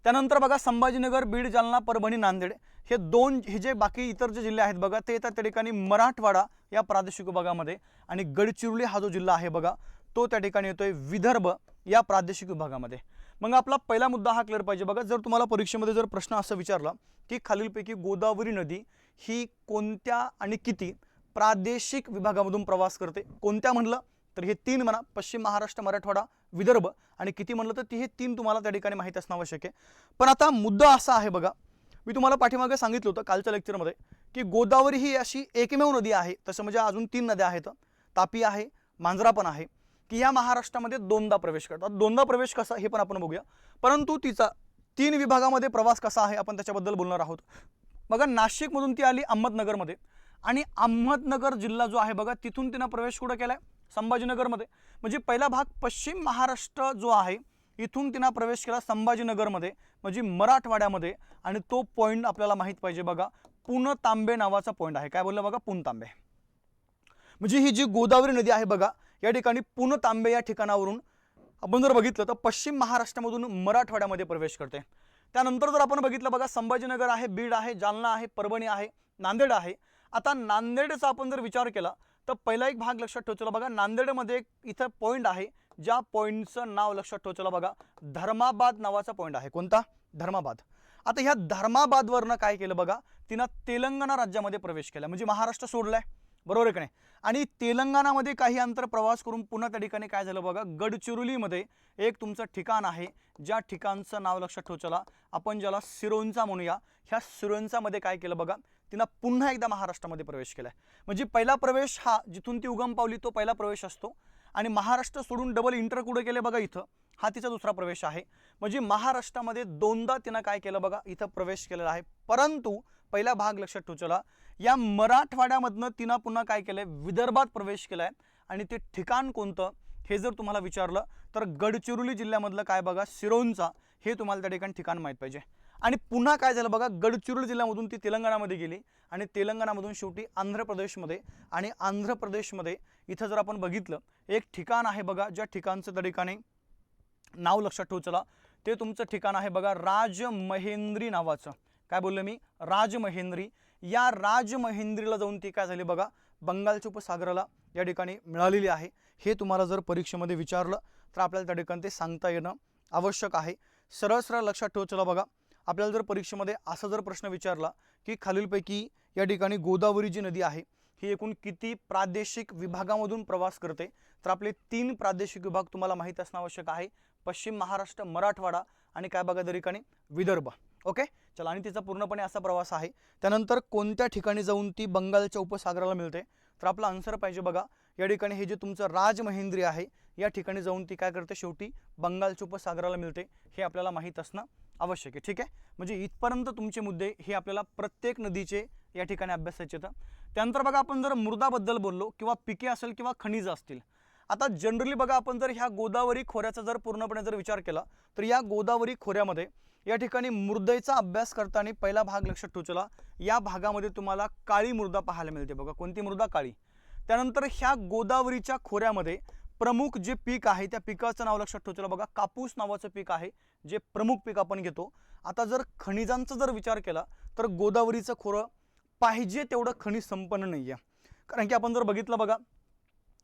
त्यानंतर बघा संभाजीनगर, बीड, जालना, परभणी, नांदेड हे जे बाकी इतर जे जिल्हे आहेत बघा ते येतात त्या ठिकाणी मराठवाडा या प्रादेशिक विभागामध्ये, आणि गडचिरोली हा जो जिल्हा आहे बघा तो त्या ठिकाणी येतोय विदर्भ या प्रादेशिक विभागामध्ये। मग आपला पहिला मुद्दा हा क्लिअर पाहिजे बघा, जर तुम्हाला परीक्षेमध्ये जर प्रश्न असा विचारला की खालीलपैकी गोदावरी नदी ही कोणत्या आणि किती प्रादेशिक विभागामधून प्रवास करते, कोणत्या म्हणलं तर हे 3 म्हणा, पश्चिम महाराष्ट्र, मराठवाडा, विदर्भ, आणि किती म्हणलं तर हे 3 तुम्हाला त्या ठिकाणी माहिती असणं आवश्यक आहे। पण आता मुद्दा असा आहे बघा, मी तुम्हाला पाठीमागे सांगितलं होतं कालच्या लेक्चरमध्ये की गोदावरी ही अशी एकमेव नदी आहे, तसं म्हणजे अजून 3 नद्या आहेत, तापी आहे, मांजरा पण आहे, की या महाराष्ट्रामध्ये 2दा प्रवेश करतात। 2दा प्रवेश कसा हे पण आपण बघूया, परंतु तिचा 3 विभागामध्ये प्रवास कसा आहे आपण त्याच्याबद्दल बोलणार आहोत। बघा नाशिकमधून ती आली अहमदनगरमध्ये, आणि अहमदनगर जिल्हा जो आहे बघा तिथून तिनं प्रवेश कुठं केलाय, संभाजीनगरमध्ये। म्हणजे पहिला भाग पश्चिम महाराष्ट्र जो आहे इथून तिनं प्रवेश केला संभाजीनगरमध्ये, म्हणजे मराठवाड्यामध्ये, आणि तो पॉईंट आपल्याला माहित पाहिजे बघा, पुणतांबे नावाचा पॉईंट आहे। काय बोललं बघा, पुणतांबे। म्हणजे ही जी गोदावरी नदी आहे बघा या ठिकाणी पुणतांबे या ठिकाणावरून आपण जर बघितलं तर पश्चिम महाराष्ट्रामधून मराठवाड्यामध्ये प्रवेश करते। त्यानंतर जर आपण बघितलं बघा संभाजीनगर आहे, बीड आहे, जालना आहे, परभणी आहे, नांदेड आहे। आता नांदेडचा आपण जर विचार केला तर पहिला एक भाग लक्षात ठेवला बघा, नांदेडमध्ये एक इथं पॉईंट आहे, ज्या पॉईंटचं नाव लक्षात ठेवला बघा, धर्माबाद नावाचा पॉईंट आहे। कोणता, धर्माबाद। आता ह्या धर्माबादवरनं काय केलं बघा, तिनं तेलंगणा राज्यामध्ये प्रवेश केला, म्हणजे महाराष्ट्र सोडलाय, बरोबर आहे का नाही। आणि तेलंगणामध्ये काही अंतर प्रवास करून पुन्हा त्या ठिकाणी काय झालं बघा, गडचिरोलीमध्ये एक तुमचं ठिकाण आहे, ज्या ठिकाणचं नाव लक्षात ठेवला आपण, ज्याला सिरोंचा म्हणूया। ह्या सिरोंचामध्ये काय केलं बघा, तिनं पुन्हा एकदा महाराष्ट्रामध्ये प्रवेश केलाय। म्हणजे पहिला प्रवेश हा जिथून ती उगम पावली तो पहिला प्रवेश असतो, आणि महाराष्ट्र सोडून डबल इंटर कुठे केले बघा, इथं हा तिचा दुसरा प्रवेश आहे। म्हणजे महाराष्ट्रामध्ये 2दा तिनं काय केलं बघा, इथं प्रवेश केलेला आहे। परंतु पहिला भाग लक्षात ठेवला, या मराठवाड्यामधनं तिनं पुन्हा काय केलंय, विदर्भात प्रवेश केलाय, आणि ते ठिकाण कोणतं हे जर तुम्हाला विचारलं तर गडचिरोली जिल्ह्यामधलं काय बघा, सिरोंचा, हे तुम्हाला त्या ठिकाणी ठिकाण माहीत पाहिजे। आणि पुन्हा काय झालं बघा, गडचिरोली जिल्ह्यामधून ती तेलंगणामध्ये गेली, आणि तेलंगणामधून शेवटी आंध्र प्रदेशमध्ये, आणि आंध्र प्रदेशमध्ये इथं जर आपण बघितलं एक ठिकाण आहे बघा, ज्या ठिकाणचं त्या ठिकाणी नाव लक्षात ठेवलं, ते तुमचं ठिकाण आहे बघा राजमहेंद्री नावाचं। काय बोललो मी, राजमहेंद्री। या राजमहेंद्रीला जाऊन ती काय झाली बघा, बंगालच्या उपसागराला या ठिकाणी मिळालेली आहे। हे तुम्हाला जर परीक्षेमध्ये विचारलं तर आपल्याला त्या ठिकाणी ते सांगता येणं आवश्यक आहे। सरळ सरळ लक्षात ठेवलं बघा, आपल्याला जर परीक्षेमध्ये असा जर प्रश्न विचारला की खालीलपैकी या ठिकाणी गोदावरी जी नदी आहे ही एकूण किती प्रादेशिक विभागामधून प्रवास करते, तर आपले 3 प्रादेशिक विभाग तुम्हाला माहीत असणं आवश्यक आहे, पश्चिम महाराष्ट्र, मराठवाडा, आणि काय बघा त्या ठिकाणी विदर्भ। ओके चला, आणि तिचा पूर्णपणे असा प्रवास आहे। त्यानंतर कोणत्या ठिकाणी जाऊन ती बंगालच्या उपसागराला मिळते, तर आपला आन्सर पाहिजे बघा, या ठिकाणी हे जे तुमचं राजमहेंद्री आहे या ठिकाणी जाऊन ती काय करते, शेवटी बंगालच्या उपसागराला मिळते, हे आपल्याला माहीत असणं आवश्यक आहे। ठीक आहे, म्हणजे इथपर्यंत तुमचे मुद्दे हे आपल्याला प्रत्येक नदीचे या ठिकाणी अभ्यासायचे आहेत। त्यानंतर बघा आपण जर मृदाबद्दल बोललो किंवा पिके असेल किंवा खनिज असतील, आता जनरली बघा आपण जर ह्या गोदावरी खोऱ्याचा जर पूर्णपणे जर विचार केला तर या गोदावरी खोऱ्यामध्ये या ठिकाणी मृदेचा अभ्यास करताना पहिला भाग लक्षात ठेवला, या भागामध्ये तुम्हाला काळी मृदा पाहायला मिळते बघा। कोणती मृदा, काळी। त्यानंतर ह्या गोदावरीच्या खोऱ्यामध्ये प्रमुख जे पीक आहे त्या पिकाचं नाव लक्षात ठेवलं बघा, कापूस नावाचं पीक आहे, जे प्रमुख पीक आपण घेतो। आता जर खनिजांचा जर विचार केला तर गोदावरीचं खोरं पाहिजे तेवढं खनिज संपन्न नाही आहे, कारण की आपण जर बघितलं बघा,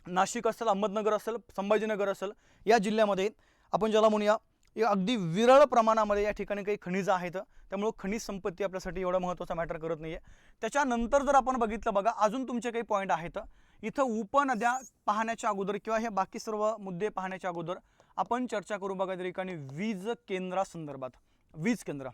नाशिक असेल, अहमदनगर असेल, संभाजीनगर असेल, या जिल्ह्यामध्ये आपण ज्याला म्हणूया अगदी विरळ प्रमाणामध्ये या ठिकाणी काही खनिज आहेत, त्यामुळे खनिज संपत्ती आपल्यासाठी एवढा महत्त्वाचा मॅटर करत नाहीये। त्याच्यानंतर जर आपण बघितलं बघा, अजून तुमचे काही पॉईंट आहेत इथं, उपनद्या पाहण्याच्या अगोदर किंवा हे बाकी सर्व मुद्दे पाहण्याच्या अगोदर आपण चर्चा करू बघा त्या ठिकाणी वीज केंद्रासंदर्भात। वीज केंद्र,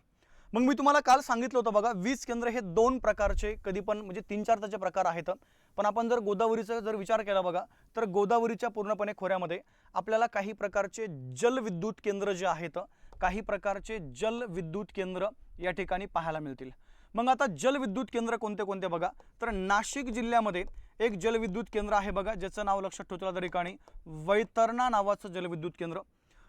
मग मी तुम्हाला काल सांगितलं होतं बघा, वीज केंद्र हे 2 प्रकारचे, कधी पण म्हणजे 3-4 त्याचे प्रकार आहेत, पण आपण जर गोदावरीचा जर विचार केला बघा तर गोदावरीच्या पूर्णपणे खोऱ्यामध्ये आपल्याला काही प्रकारचे जलविद्युत केंद्र जे आहेत, काही प्रकारचे जलविद्युत केंद्र या ठिकाणी पाहायला मिळतील। मग आता जलविद्युत केंद्र कोणते कोणते बघा, तर नाशिक जिल्ह्यामध्ये एक जलविद्युत केंद्र आहे बघा, ज्याचं नाव लक्षात ठेवलं त्या ठिकाणी वैतरणा नावाचं जलविद्युत केंद्र।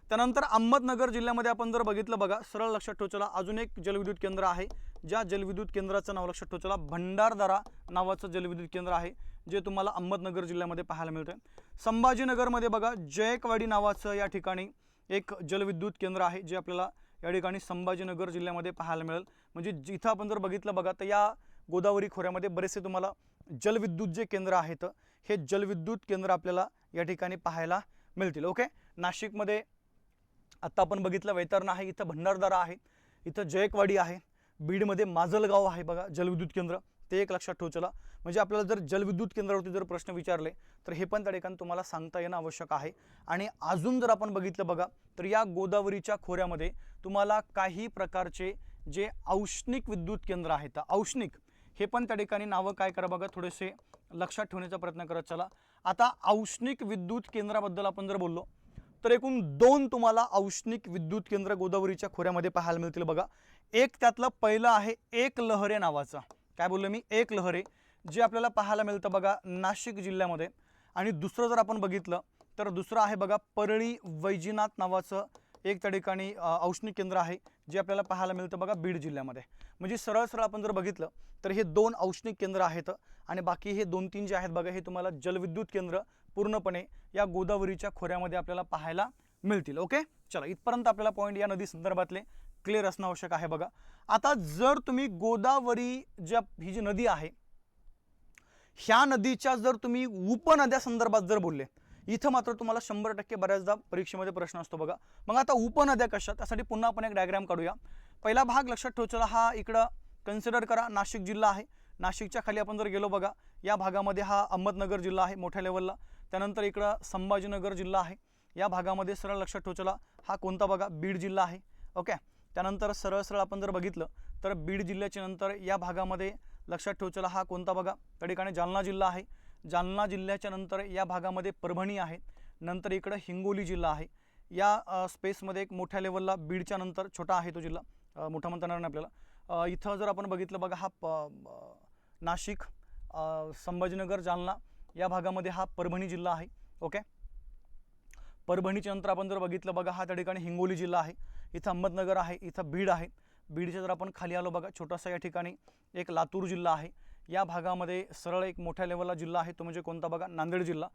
त्यानंतर अहमदनगर जिल्ह्यामध्ये आपण जर बघितलं बघा, सरळ लक्षात ठेवलं अजून एक जलविद्युत केंद्र आहे, ज्या जलविद्युत केंद्राचं नाव लक्षात ठेवलं भंडारदरा नावाचं जलविद्युत केंद्र आहे, जे तुम्हाला अहमदनगर जिल्ह्यामध्ये पाहायला मिळतं. संभाजीनगरमध्ये बघा जयकवाडी नावाचं या ठिकाणी एक जलविद्युत केंद्र आहे, जे आपल्याला या ठिकाणी संभाजीनगर जिल्ह्यामध्ये पाहायला मिळेल. म्हणजे जिथं आपण जर बघितलं बघा तर या गोदावरी खोऱ्यामध्ये बरेचसे तुम्हाला जलविद्युत जे केंद्र आहेत हे जलविद्युत केंद्र आपल्याला या ठिकाणी पाहायला मिळतील. ओके, नाशिकमध्ये आत्ता आपण बघितलं वैतरणा आहे, इथं भंडारदरा आहे, इथं जयकवाडी आहे, बीडमध्ये माजलगाव आहे बघा जलविद्युत केंद्र, ते एक लक्षात ठेवू. चला, म्हणजे आपल्याला जर जलविद्युत केंद्रावरती जर प्रश्न विचारले तर हे पण त्या ठिकाणी तुम्हाला सांगता येणं आवश्यक आहे. आणि अजून जर आपण बघितलं बघा तर या गोदावरीच्या खोऱ्यामध्ये तुम्हाला काही प्रकारचे जे औष्णिक विद्युत केंद्र आहेत, औष्णिक हे पण त्या ठिकाणी नावं काय करा बघा, थोडेसे लक्षात ठेवण्याचा प्रयत्न करत चला. आता औष्णिक विद्युत केंद्राबद्दल आपण जर बोललो तर एकूण 2 तुम्हाला औष्णिक विद्युत केंद्र गोदावरीच्या खोऱ्यामध्ये पाहायला मिळतील बघा. एक त्यातलं पहिलं आहे एकलहरे नावाचं. काय बोललो मी? एकलहरे, जे आपल्याला पाहायला मिळतं बघा नाशिक जिल्ह्यामध्ये. आणि दुसरं जर आपण बघितलं तर दुसरं आहे बघा परळी वैजनाथ नावाचं एक त्या ठिकाणी औष्णिक केंद्र आहे, जे आपल्याला पाहायला मिळतं बघा बीड जिल्ह्यामध्ये. म्हणजे सरळ सरळ आपण जर बघितलं तर हे 2 औष्णिक केंद्र आहेत आणि बाकी हे 2-3 जे आहेत बघा हे तुम्हाला जलविद्युत केंद्र पूर्णपणे या गोदावरीच्या खोऱ्यामध्ये आपल्याला पाहायला मिळतील. ओके, चला, इथपर्यंत आपल्याला पॉईंट या नदी संदर्भातले क्लिअर असणं आवश्यक आहे बघा. आता जर तुम्ही गोदावरी ही जी नदी आहे ह्या नदीच्या जर तुम्ही उपनद्या संदर्भात जर बोलले, इथं मात्र तुम्हाला 100% बऱ्याचदा परीक्षेमध्ये प्रश्न असतो बघा. मग आता उपनद्या कशा, त्यासाठी पुन्हा आपण एक डायग्राम काढूया. पहिला भाग लक्षात ठेवचला, हा इकडं कन्सिडर करा नाशिक जिल्हा आहे. नाशिकच्या खाली आपण जर गेलो बघा या भागामध्ये हा अहमदनगर जिल्हा आहे मोठ्या लेवलला. त्यानंतर इकडं संभाजीनगर जिल्हा आहे. या भागामध्ये सरळ लक्षात ठेवचला हा कोणता बघा, बीड जिल्हा आहे. ओके, त्यानंतर सरळ सरळ आपण जर बघितलं तर बीड जिल्ह्याच्या नंतर या भागामध्ये लक्षात ठेवचला हा कोणता बघा, त्या ठिकाणी जालना जिल्हा आहे. जालना जिल्ह्याच्या नंतर या भागामध्ये परभणी आहे. नंतर इकडं हिंगोली जिल्हा आहे. या स्पेसमध्ये एक मोठ्या लेवलला बीडच्या नंतर छोटा आहे तो जिल्हा, मोठा म्हणता येणार नाही आपल्याला. इथं जर आपण बघितलं बघा हा नाशिक, संभाजीनगर, जालना या भागामध्ये हा परभणी जिल्हा आहे. ओके, परभणीच्या नंतर आपण जर बघितलं बघा हा त्या ठिकाणी हिंगोली जिल्हा आहे. इथं अहमदनगर आहे, इथं बीड आहे. बीडच्या जर आपण खाली आलो बघा छोटासा या ठिकाणी एक लातूर जिल्हा आहे. या भागामध्ये सरळ एक मोठ्या लेवलला जिल्हा आहे तो म्हणजे कोणता बघा, नांदेड जिल्हा.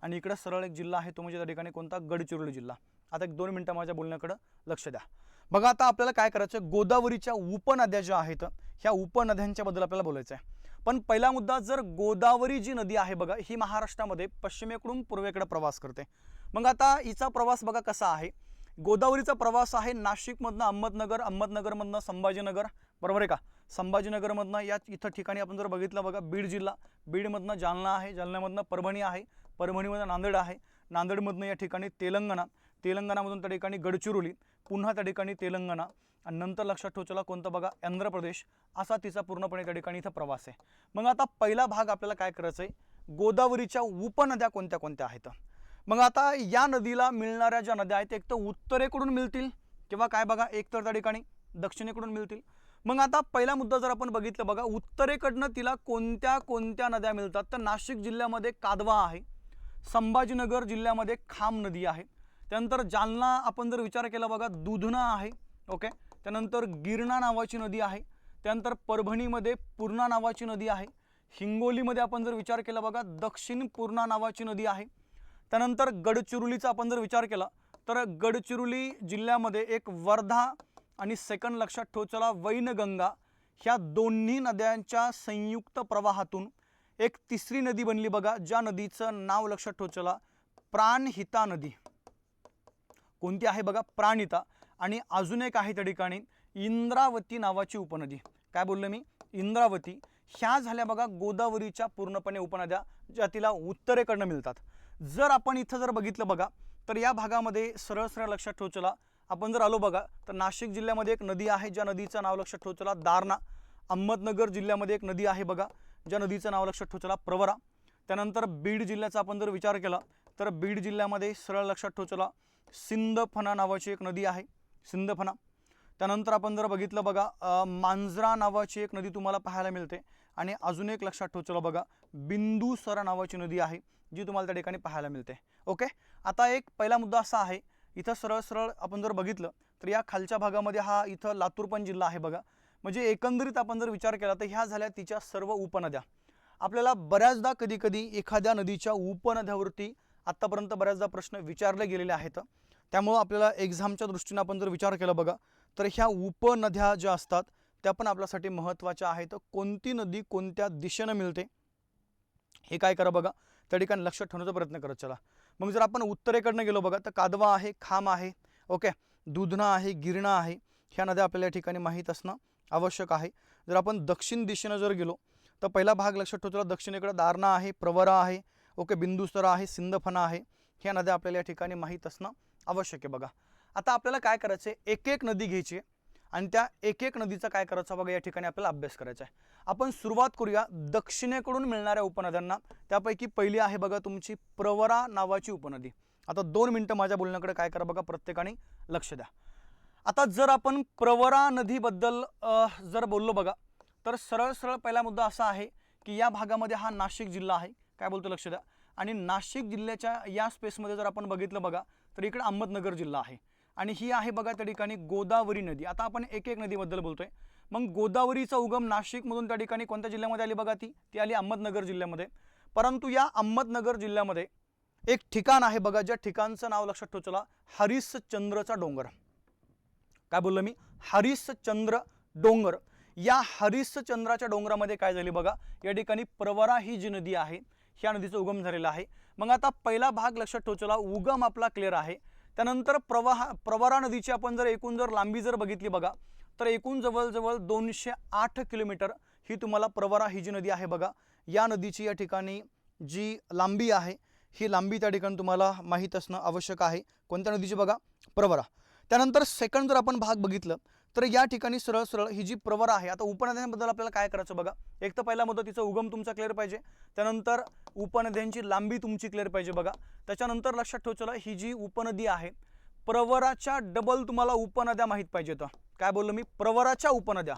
आणि इकडे सरळ एक जिल्हा आहे तो म्हणजे त्या ठिकाणी कोणता, गडचिरोली जिल्हा. आता 1-2 मिनटं माझ्या बोलण्याकडे लक्ष द्या बघा. आता आपल्याला काय करायचं, गोदावरीच्या उपनद्या ज्या आहेत ह्या उपनद्यांच्या बद्दल आपल्याला बोलायचं आहे. पण पहिला मुद्दा, जर गोदावरी जी नदी आहे बघा ही महाराष्ट्रामध्ये पश्चिमेकडून पूर्वेकडे प्रवास करते. मग आता हिचा प्रवास बघा कसा आहे. गोदावरीचा प्रवास आहे नाशिकमधनं अहमदनगर, अहमदनगरमधनं संभाजीनगर, बरोबर आहे का. संभाजीनगरमधनं या इथं ठिकाणी आपण जर बघितलं बघा बीड जिल्हा, बीडमधनं जालना आहे, जालन्यामधनं परभणी आहे, परभणीमधनं नांदेड आहे, नांदेडमधनं या ठिकाणी तेलंगणा, तेलंगणामधून त्या ठिकाणी गडचिरोली, पुन्हा त्या ठिकाणी तेलंगणा आणि नंतर लक्षात ठेवचला कोणतं बघा, आंध्र प्रदेश. असा तिचा पूर्णपणे त्या ठिकाणी इथं प्रवास आहे. मग आता पहिला भाग आपल्याला काय करायचं आहे, गोदावरीच्या उपनद्या कोणत्या कोणत्या आहेत. मग आता या नदीला मिळणाऱ्या ज्या नद्या आहेत एक तर उत्तरेकडून मिळतील किंवा काय बघा एक तर त्या ठिकाणी दक्षिणेकडून मिळतील. मग आता पहिला मुद्दा जर आपण बघितलं बघा, उत्तरेकडनं तिला कोणत्या कोणत्या नद्या मिळतात, तर नाशिक जिल्ह्यामध्ये कादवा आहे, संभाजीनगर जिल्ह्यामध्ये खाम नदी आहे, त्यानंतर जालना आपण जर विचार केला बघा दुधना आहे. ओके, त्यानंतर गिरणा नावाची नदी आहे, त्यानंतर परभणीमध्ये पूर्णा नावाची नदी आहे, हिंगोलीमध्ये आपण जर विचार केला बघा दक्षिण पूर्णा नावाची नदी आहे. त्यानंतर गडचिरोलीचा आपण जर विचार केला तर गडचिरोली जिल्ह्यामध्ये एक वर्धा आणि सेकंड लक्षात ठेवचला वैनगंगा, ह्या दोन्ही नद्यांच्या संयुक्त प्रवाहातून एक तिसरी नदी बनली बघा, ज्या नदीचं नाव लक्षात ठेवचला प्राणहिता नदी. कोणती आहे बघा, प्राणहिता. आणि अजून एक आहे त्या ठिकाणी इंद्रावती नावाची उपनदी. काय बोललो मी, इंद्रावती. ह्या झाल्या बघा गोदावरीच्या पूर्णपणे उपनद्या, ज्या तिला उत्तरेकडनं मिळतात. जर आपण इथं जर बघितलं बघा तर या भागामध्ये सरळ सरळ लक्षात ठेवचला आपण जर आलो बघा तर नाशिक जिल्ह्यामध्ये एक नदी आहे ज्या नदीचं नाव लक्षात ठेवचला दारणा. अहमदनगर जिल्ह्यामध्ये एक नदी आहे बघा ज्या नदीचं नाव लक्षात ठेवचला प्रवरा. त्यानंतर बीड जिल्ह्याचा आपण जर विचार केला तर बीड जिल्ह्यामध्ये सरळ लक्षात ठेवचला सिंदफणा नावाची एक नदी आहे, सिंदफणा. त्यानंतर आपण जर बघितलं बघा मांजरा नावाची एक नदी तुम्हाला पाहायला मिळते. आणि अजून एक लक्षात ठेवचला बघा बिंदुसरा नावाची नदी आहे जी तुम्हाला त्या ठिकाणी पाहायला मिळते. ओके, आता एक पहिला मुद्दा असा आहे, इथं सरळ सरळ आपण जर बघितलं तर या खालच्या भागामध्ये हा इथं लातूर पण जिल्हा आहे बघा. म्हणजे एकंदरीत आपण जर विचार केला तर ह्या झाल्या तिच्या सर्व उपनद्या. आपल्याला बऱ्याचदा कधी एखाद्या नदीच्या उपनद्यावरती आत्तापर्यंत बऱ्याचदा प्रश्न विचारले गेलेले आहेत. त्यामुळे आपल्याला एक्झामच्या दृष्टीने आपण जर विचार केला बघा, तर ह्या उपनद्या ज्या असतात त्या पण आपल्यासाठी महत्त्वाच्या आहेत. कोणती नदी कोणत्या दिशेने मिळते हे काय करा बघा, त्या ठिकाणी लक्षात ठेवण्याचा प्रयत्न करत चला. मग जर आपण उत्तरेकडनं गेलो बघा, तर कादवा आहे, खाम आहे, ओके, दुधना आहे, गिरणा आहे, ह्या नद्या आपल्याला या ठिकाणी माहीत असणं आवश्यक आहे. जर आपण दक्षिण दिशेने जर गेलो तर पहिला भाग लक्षात ठेवतो, दक्षिणेकडे दारणा आहे, प्रवरा आहे, ओके, बिंदुसरा आहे, सिंदफणा आहे, ह्या नद्या आपल्याला या ठिकाणी माहीत असणं आवश्यक आहे. बघा आता आपल्याला काय करायचं आहे, एक एक नदी घ्यायची आहे आणि त्या एक एक नदीचा काय करायचं बघा या ठिकाणी आपल्याला अभ्यास करायचा आहे. आपण सुरुवात करूया दक्षिणेकडून मिळणाऱ्या उपनद्यांना. त्यापैकी पहिली आहे बघा तुमची प्रवरा नावाची उपनदी. आता 2 मिनिटं माझ्या बोलण्याकडे काय करा बघा, प्रत्येकाने लक्ष द्या. आता जर आपण प्रवरा नदीबद्दल जर बोललो बघा, तर सरळ पहिला मुद्दा असा आहे की या भागामध्ये हा नाशिक जिल्हा आहे. काय बोलतो लक्ष द्या. आणि नाशिक जिल्ह्याच्या या स्पेसमध्ये जर आपण बघितलं बघा, तर इकडे अहमदनगर जिल्हा आहे आणि ही आहे बघा त्या ठिकाणी गोदावरी नदी. आता आपण एक एक नदीबद्दल बोलतोय. मग गोदावरीचा उगम नाशिकमधून त्या ठिकाणी कोणत्या जिल्ह्यामध्ये आली बघा, ती आली अहमदनगर जिल्ह्यामध्ये. परंतु या अहमदनगर जिल्ह्यामध्ये एक ठिकाण आहे बघा, ज्या ठिकाणचं नाव लक्षात ठेवा चला, हरिश्चंद्रचा डोंगर. काय बोललो मी, हरिश्चंद्र डोंगर. या हरिश्चंद्राच्या डोंगरामध्ये काय झाली बघा, या ठिकाणी प्रवरा ही जी नदी आहे ह्या नदीचा उगम झालेला आहे. मग आता पहिला भाग लक्षात ठेवा चला, उगम आपला क्लिअर आहे. त्यानंतर प्रवरा नदीची आपण जर एकूण जर लांबी जर बघितली बघा, तर एकूण जवळजवळ 208 किलोमीटर ही तुम्हाला प्रवरा ही जी नदी आहे बघा, या नदीची या ठिकाणी जी लांबी आहे ही लांबी त्या ठिकाणी तुम्हाला माहीत असणं आवश्यक आहे. कोणत्या नदीची बघा, प्रवरा. त्यानंतर सेकंड जर आपण भाग बघितलं तर या ठिकाणी सरळ ही जी प्रवरा आहे, आता उपनद्यांबद्दल आपल्याला काय करायचं बघा, एक तर पहिला मुद्दा तिचा उगम तुमचा क्लिअर पाहिजे, त्यानंतर उपनद्यांची लांबी तुमची क्लिअर पाहिजे बघा. त्याच्यानंतर लक्षात ठेवा चला, ही जी उपनदी आहे प्रवराच्या डबल तुम्हाला उपनद्या माहीत पाहिजेत. काय बोललो मी, प्रवराच्या उपनद्या.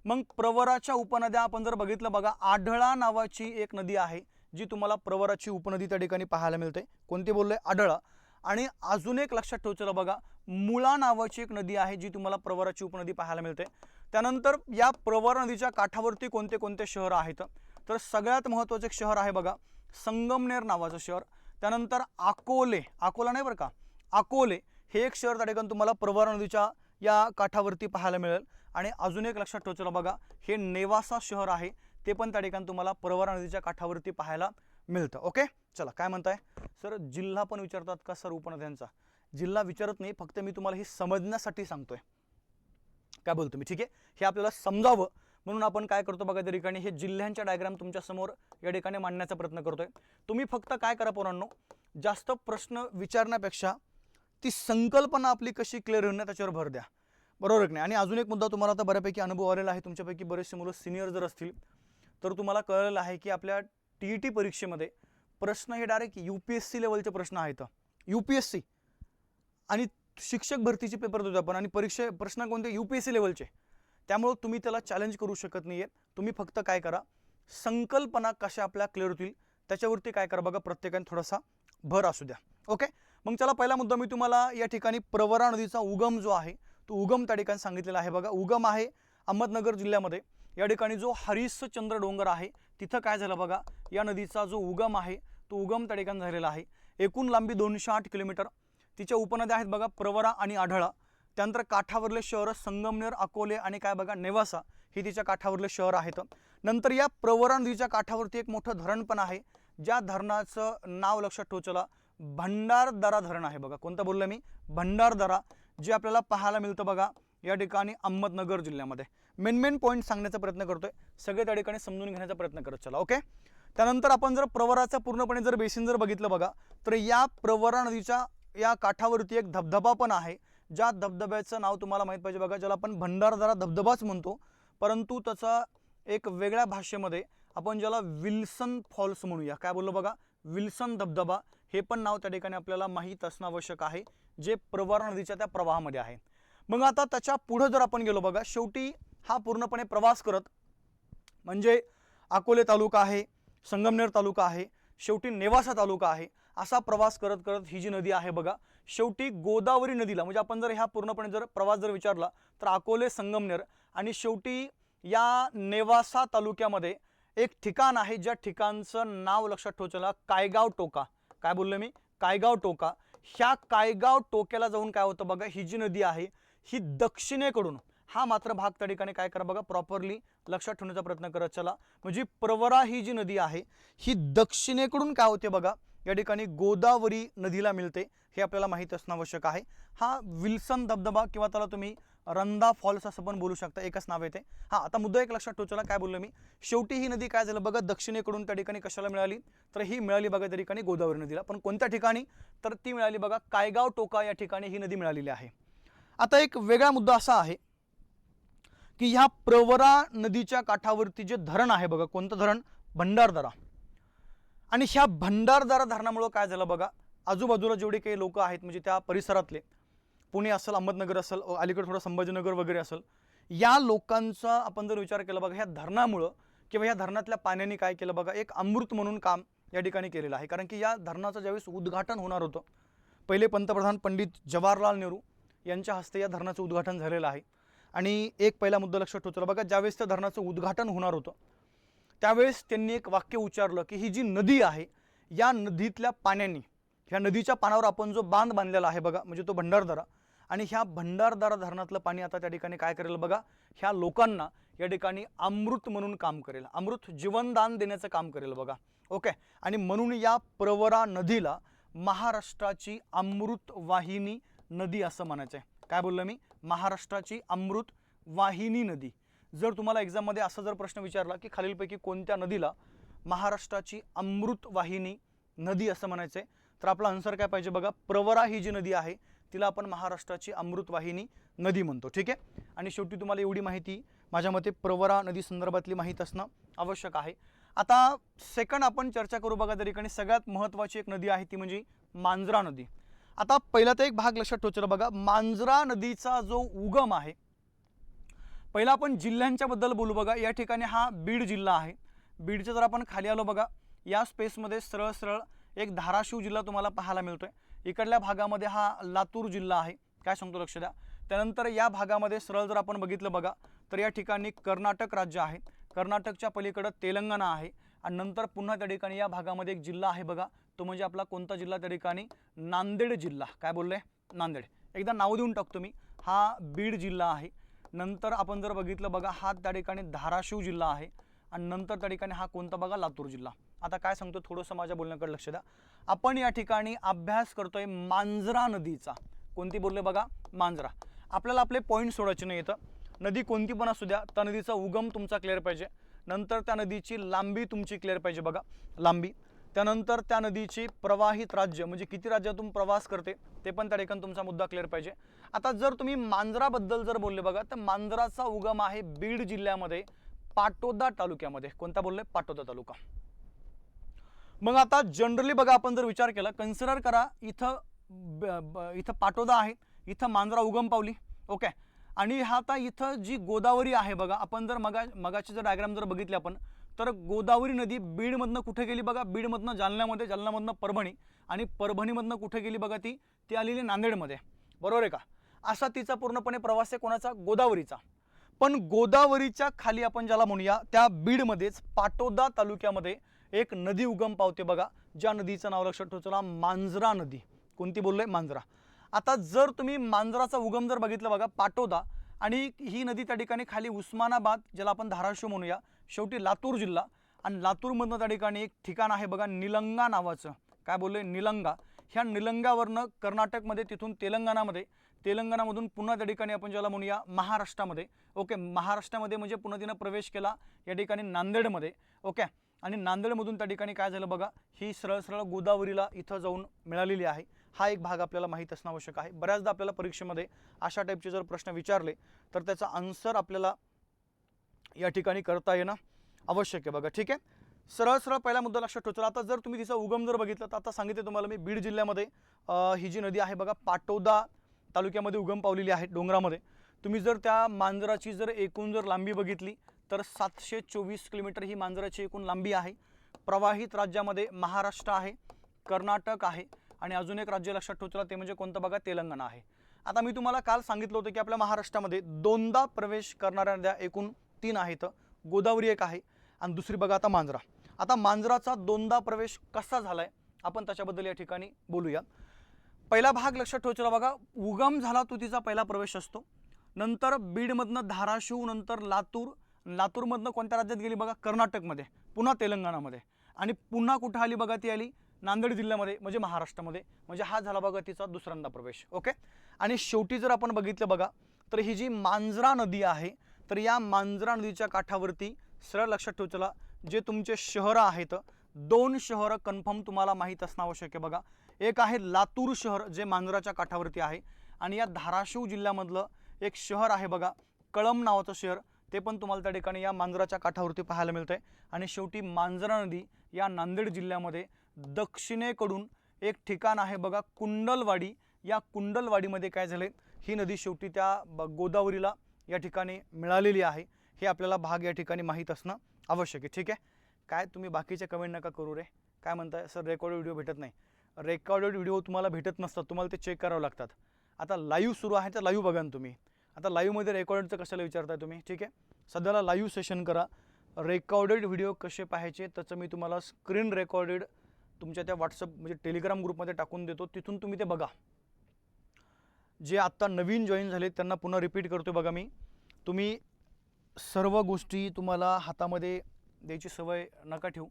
मग प्रवराच्या उपनद्या आपण जर बघितलं बघा, आढळा नावाची एक नदी आहे जी तुम्हाला प्रवराची उपनदी त्या ठिकाणी पाहायला मिळते. कोणती बोललोय, आढळा. आणि अजून एक लक्षात ठेवचला बघा, मुळा नावाची एक नदी आहे जी तुम्हाला प्रवराची उपनदी पाहायला मिळते. त्यानंतर या प्रवरा नदीच्या काठावरती कोणते कोणते शहर आहेत, तर सगळ्यात महत्त्वाचं एक शहर आहे बघा, संगमनेर नावाचं शहर. त्यानंतर अकोले, अकोला नाही बरं का, अकोले हे एक शहर त्या ठिकाणी तुम्हाला प्रवरा नदीच्या या काठावरती पाहायला मिळेल. आणि अजून एक लक्षात ठेवचला बघा, हे नेवासा शहर आहे, ते पण त्या ठिकाणी तुम्हाला प्रवरा नदीच्या काठावरती पाहायला मिळतं. ओके, चला काय म्हणताय सर, जिल्हा पण विचारतात का सर उपनद्यांचा? जिल्हा विचारत नाही, फक्त मी तुम्हाला हे समजण्यासाठी सांगतोय. काय बोलतो मी, ठीक आहे, हे आपल्याला समजावं म्हणून आपण काय करतो बघा, त्या ठिकाणी हे जिल्ह्यांच्या डायग्राम तुमच्या समोर या ठिकाणी मांडण्याचा प्रयत्न करतोय. तुम्ही फक्त काय करा पोरांनो, जास्त प्रश्न विचारण्यापेक्षा ती संकल्पना आपली कशी क्लिअर होईल ना त्याच्यावर भर द्या, बरोबर की नाही. आणि अजून एक मुद्दा, तुम्हाला आता बऱ्यापैकी अनुभव आलेला आहे, तुमच्यापैकी बरेचसे मुलं सिनियर जर असतील तर तुम्हाला कळलेलं आहे की आपल्या TET परीक्षेमध्ये प्रश्न हे डायरेक्ट UPSC लेवलचे प्रश्न आहेत. UPSC आणि शिक्षक भरतीचे पेपर देतो आपण, आणि प्रश्न कोणते, UPSC लेवलचे. त्यामुळे तुम्ही त्याला चॅलेंज करू शकत नाहीये. तुम्ही फक्त काय करा, संकल्पना कशा आपल्या क्लिअर होतील त्याच्यावरती काय करा बघा, प्रत्येकाने थोडासा भर असू द्या. ओके, मग चला पहिला मुद्दा मी तुम्हाला या ठिकाणी प्रवरा नदीचा उगम जो आहे तो उगम त्या ठिकाणी सांगितलेला आहे बघा. उगम आहे अहमदनगर जिल्ह्यामध्ये. या ठिकाणी जो हरिश्चंद्र डोंगर आहे तिथं काय झालं बघा, या नदीचा जो उगम आहे तो उगम त्या ठिकाणी झालेला आहे. एकूण लांबी 208 किलोमीटर. तिच्या उपनद्या आहेत बघा प्रवरा आणि आढळा. त्यानंतर काठावरले शहर संगमनेर, अकोले आणि काय बघा नेवासा ही तिच्या काठावरले शहर आहेत. नंतर या प्रवरा नदीच्या काठावरती एक मोठं धरण पण आहे, ज्या धरणाचं नाव लक्षात ठेवा चला, भंडारदरा धरण आहे बघा. कोणतं बोललो मी, भंडारदरा, जे आपल्याला पाहायला मिळतं बघा या ठिकाणी अहमदनगर जिल्ह्यामध्ये. मेन पॉईंट सांगण्याचा प्रयत्न करतोय, सगळे त्या ठिकाणी समजून घेण्याचा प्रयत्न करत चला. ओके, त्यानंतर आपण जर प्रवराचा पूर्णपणे जर बेसिन जर बघितलं बघा, तर या प्रवरा नदीच्या या काठावरती एक धबधबा पण आहे, ज्या धबधब्याचं नाव तुम्हाला माहीत पाहिजे बघा, ज्याला आपण भंडारदरा धबधबाच म्हणतो, परंतु त्याचा एक वेगळ्या भाषेमध्ये आपण ज्याला विल्सन फॉल्स म्हणूया. काय बोललो बघा, विल्सन धबधबा, हे पण नाव त्या ठिकाणी आपल्याला माहीत असणं आवश्यक आहे, जे प्रवरा नदीच्या त्या प्रवाहामध्ये आहे. मग आता त्याच्या पुढे जर आपण गेलो बघा, शेवटी हा पूर्णपणे प्रवास करत म्हणजे अकोले तालुका आहे, संगमनेर तालुका आहे, शेवटी नेवासा तालुका आहे, असा प्रवास करत करत ही जी नदी आहे बघा, शेवटी गोदावरी नदीला, म्हणजे आपण जर ह्या पूर्णपणे जर प्रवास जर विचारला तर अकोले, संगमनेर आणि शेवटी या नेवासा तालुक्यामध्ये एक ठिकाण आहे ज्या ठिकाणचं नाव लक्षात ठेवायचं, कायगाव टोका. काय बोललो मी? कायगाव टोका. ह्या कायगाव टोक्याला जाऊन काय होतं बघा, ही जी नदी आहे ही दक्षिणेकडून, हा मात्र भाग त्या ठिकाणी काय करा बघा, प्रॉपरली लक्षात ठेवण्याचा प्रयत्न करत चला. म्हणजे प्रवरा ही जी नदी आहे ही दक्षिणेकडून काय होते बघा, या ठिकाणी गोदावरी नदीला मिळते, हे आपल्याला माहीत असणं आवश्यक आहे. हा विल्सन धबधबा किंवा त्याला तुम्ही रंधा फॉल्स असं पण बोलू शकता, एकच नाव येते. हा, आता मुद्दा एक लक्षात ठेवला, काय बोललो मी, शेवटी ही नदी काय झालं बघा, दक्षिणेकडून त्या ठिकाणी कशाला मिळाली, तर ही मिळाली बघा त्या ठिकाणी गोदावरी नदीला. पण कोणत्या ठिकाणी, तर ती मिळाली बघा कायगाव टोका या ठिकाणी ही नदी मिळालेली आहे. आता एक वेगळा मुद्दा असा आहे की ह्या प्रवरा नदीच्या काठावरती जे धरण आहे बघा, कोणतं धरण, भंडारदरा. आणि ह्या भंडारदरा धरणामुळे काय झालं बघा, आजूबाजूला जेवढे काही लोक आहेत म्हणजे त्या परिसरातले, पुणे असेल, अहमदनगर असेल, अलीकडे थोडं संभाजीनगर वगैरे असेल, या लोकांचा आपण जर विचार केला बघा, ह्या धरणामुळं किंवा ह्या धरणातल्या पाण्याने काय केलं बघा, एक अमृत म्हणून काम या ठिकाणी केलेलं आहे. कारण की या धरणाचं ज्यावेळेस उद्घाटन होणार होतं, पहिले पंतप्रधान पंडित जवाहरलाल नेहरू यांच्या हस्ते या धरणाचं उद्घाटन झालेलं आहे. आणि एक पहिला मुद्दा लक्षात ठेवतो बघा, ज्यावेळेस त्या धरणाचं उद्घाटन होणार होतं त्यावेळेस त्यांनी एक वाक्य उच्चारलं की ही जी नदी आहे या नदीतल्या पाण्याने, ह्या नदीच्या पाण्यावर आपण जो बांध बांधलेला आहे बघा, म्हणजे तो भंडारदरा, आणि ह्या भंडारदरा धरणातलं पाणी आता त्या ठिकाणी काय करेल बघा, ह्या लोकांना या ठिकाणी अमृत म्हणून काम करेल, अमृत जीवनदान देण्याचं काम करेल बघा. ओके. आणि म्हणून या प्रवरा नदीला महाराष्ट्राची अमृत वाहिनी नदी असं म्हणायचं आहे. काय बोललो मी? महाराष्ट्राची अमृत वाहिनी नदी. जर तुम्हाला एक्झाममध्ये असा जर प्रश्न विचारला की खालीलपैकी कोणत्या नदीला महाराष्ट्राची अमृत वाहिनी नदी असं म्हणायचं आहे, तर आपला आन्सर काय पाहिजे बघा, प्रवरा ही जी नदी आहे तिला आपण महाराष्ट्राची अमृत वाहिनी नदी म्हणतो. ठीक आहे. आणि शेवटी तुम्हाला एवढी माहिती माझ्या मते प्रवरा नदी संदर्भातली माहीत असणं आवश्यक आहे. आता सेकंड आपण चर्चा करू बघा, त्या ठिकाणी सगळ्यात महत्त्वाची एक नदी आहे ती म्हणजे मांजरा नदी. आता पहिला तर एक भाग लक्षात ठेवायचा बघा, मांजरा नदीचा जो उगम आहे, पहिला आपण जिल्ह्यांच्या बद्दल बोलू बघा. या ठिकाणी हा बीड जिल्हा आहे. बीडच्या जर आपण खाली आलो बघा, या स्पेसमध्ये सरळ सरळ एक धाराशिव जिल्हा तुम्हाला पाहायला मिळतोय. इकडल्या भागामध्ये हा लातूर जिल्हा आहे. काय सांगतो लक्ष द्या. त्यानंतर या भागामध्ये सरळ जर आपण बघितलं बघा, तर या ठिकाणी कर्नाटक राज्य आहे, कर्नाटकच्या पलीकडे तेलंगणा आहे, आणि नंतर पुन्हा त्या ठिकाणी या भागामध्ये एक जिल्हा आहे बघा, तो म्हणजे आपला कोणता जिल्हा त्या ठिकाणी, नांदेड जिल्हा. काय बोलले? नांदेड. एकदा नाव देऊन टाकतो मी, हा बीड जिल्हा आहे. नंतर आपण जर बघितलं बघा, हा त्या ठिकाणी धाराशिव जिल्हा आहे, आणि नंतर त्या ठिकाणी हा कोणता बघा, लातूर जिल्हा. आता काय सांगतो, थोडंसं माझ्या बोलण्याकडे लक्ष द्या. आपण या ठिकाणी अभ्यास करतोय मांजरा नदीचा. कोणती बोलले बघा? मांजरा. आपल्याला आपले पॉईंट सोडायचे नाही येतं. नदी कोणती पण असू द्या, त्या नदीचा उगम तुमचा क्लिअर पाहिजे. नंतर त्या नदीची लांबी तुमची क्लिअर पाहिजे बघा, लांबी. त्यानंतर त्या नदीची प्रवाहित राज्य म्हणजे किती राज्यातून प्रवास करते ते पण त्या ठिकाणी तुमचा मुद्दा क्लिअर पाहिजे. आता जर तुम्ही मांजराबद्दल जर बोलले बघा, तर मांजराचा उगम आहे बीड जिल्ह्यामध्ये पाटोदा तालुक्यामध्ये. कोणता बोलले? पाटोदा तालुका. मग आता जनरली बघा, आपण जर विचार केला, कन्सिडर करा, इथं पाटोदा आहे, इथं मांजरा उगम पावली. ओके. आणि हा आता इथं जी गोदावरी आहे बघा, आपण जर मगाची जर डायग्राम जर बघितली आपण, तर गोदावरी नदी बीडमधनं कुठे गेली बघा, बीडमधनं जालन्यामध्ये, जालन्यामधनं परभणी, आणि परभणीमधनं कुठे गेली बघा, ती आलेली नांदेडमध्ये. बरोबर आहे का? असा तिचा पूर्णपणे प्रवास आहे कोणाचा? गोदावरीचा. पण गोदावरीच्या खाली आपण ज्याला म्हणूया, त्या बीडमध्येच पाटोदा तालुक्यामध्ये एक नदी उगम पावते बघा, ज्या नदीचं नाव लक्षात ठेवा, मांजरा नदी. कोणती बोललोय? मांजरा. आता जर तुम्ही मांजराचा उगम जर बघितलं बघा, पाटोदा, आणि ही नदी त्या ठिकाणी खाली उस्मानाबाद, ज्याला आपण धाराशिव म्हणूया, शेवटी लातूर जिल्हा, आणि लातूरमधनं त्या ठिकाणी एक ठिकाण आहे बघा, निलंगा नावाचं. काय बोलले? निलंगा. ह्या निलंगावरनं कर्नाटकमध्ये, तिथून तेलंगणामध्ये, तेलंगणामधून पुन्हा त्या ठिकाणी आपण ज्याला म्हणूया महाराष्ट्रामध्ये. ओके. महाराष्ट्रामध्ये म्हणजे पुन्हा तिनं प्रवेश केला या ठिकाणी नांदेडमध्ये. ओके. आणि नांदेडमधून त्या ठिकाणी काय झालं बघा, ही सरळ सरळ गोदावरीला इथं जाऊन मिळालेली आहे. हा एक भाग आपल्याला माहीत असणं आवश्यक आहे. बऱ्याचदा आपल्याला परीक्षेमध्ये अशा टाईपचे जर प्रश्न विचारले तर त्याचा आन्सर आपल्याला या ठिकाणी करता येणं आवश्यक आहे बघा. ठीक आहे. सरळ सरळ पहिला मुद्दा लक्षात ठेवा. आता जर तुम्ही तिचा उगम जर बघितलं, तर आता सांगितले तुम्हाला मी, बीड जिल्ह्यामध्ये ही जी नदी आहे बघा, पाटोदा तालुक्यामध्ये उगम पावलेली आहे, डोंगरामध्ये. तुम्ही जर त्या मांजराची जर एकूण जर लांबी बघितली, तर 724 किलोमीटर ही मांजराची एकूण लांबी आहे. प्रवाहित राज्यामध्ये महाराष्ट्र आहे, कर्नाटक आहे, आणि अजून एक राज्य लक्षात ठेवा, ते म्हणजे कोणतं बघा? तेलंगणा आहे. आता मी तुम्हाला काल सांगितलं होतं की आपल्या महाराष्ट्रामध्ये दोनदा प्रवेश करणाऱ्या नद्या एकूण 3 आहेत. गोदावरी एक आहे, आणि दुसरी बघा आता मांजरा. आता मांजराचा दोनदा प्रवेश कसा झालाय आपण त्याच्याबद्दल या ठिकाणी बोलूया. पहिला भाग लक्षात ठेवायचा बघा, उगम झाला तो तिचा पहिला प्रवेश असतो. नंतर बीडमधनं धाराशिव, नंतर लातूर, लातूरमधनं कोणत्या राज्यात गेली बघा, कर्नाटकमध्ये, पुन्हा तेलंगणामध्ये, आणि पुन्हा कुठं आली बघा, ती आली नांदेड जिल्ह्यामध्ये म्हणजे महाराष्ट्रामध्ये. म्हणजे हा झाला बघा तिचा दुसऱ्यांदा प्रवेश. ओके. आणि शेवटी जर आपण बघितलं बघा तर ही जी मांजरा नदी आहे, तर या मांजरा नदीच्या काठावरती सरळ लक्षात ठेवायला जे तुमचे शहरं आहेत, 2 शहरं कन्फर्म तुम्हाला माहीत असणं आवश्यक आहे बघा. एक आहे लातूर शहर जे मांजराच्या काठावरती आहे, आणि या धाराशिव जिल्ह्यामधलं एक शहर आहे बघा कळंब नावाचं शहर, ते पण तुम्हाला त्या ठिकाणी या मांजराच्या काठावरती पाहायला मिळतं आहे. आणि शेवटी मांजरा नदी या नांदेड जिल्ह्यामध्ये दक्षिणेकडून एक ठिकाण आहे बघा कुंडलवाडी. या कुंडलवाडीमध्ये काय झाले, ही नदी शेवटी त्या गोदावरीला या ठिकाणी मिळालेली आहे. हे आपल्याला भाग या ठिकाणी माहीत असणं आवश्यक आहे. ठीक आहे. काय तुम्ही बाकीचे कमेंट नका करू रे, काय म्हणताय सर रेकॉर्डेड व्हिडिओ भेटत नाही. रेकॉर्डेड व्हिडिओ तुम्हाला भेटत नसतात, तुम्हाला ते चेक करावं लागतात. आता लाईव्ह सुरू आहे तर लाईव्ह बघा ना तुम्ही. आता लाईव्हमध्ये रेकॉर्डेडचं कशाला विचारताय तुम्ही. ठीक आहे. सध्याला लाईव्ह सेशन करा. रेकॉर्डेड व्हिडिओ कसे पाहायचे त्याचं मी तुम्हाला स्क्रीन रेकॉर्डेड तुमच्या त्या व्हॉट्सअप म्हणजे टेलिग्राम ग्रुपमध्ये टाकून देतो, तिथून तुम्ही ते बघा. जे आत्ता नवीन जॉईन झाले त्यांना पुन्हा रिपीट करतो बघा मी, तुम्ही सर्व गोष्टी तुम्हाला हातामध्ये द्यायची सवय नका ठेवू.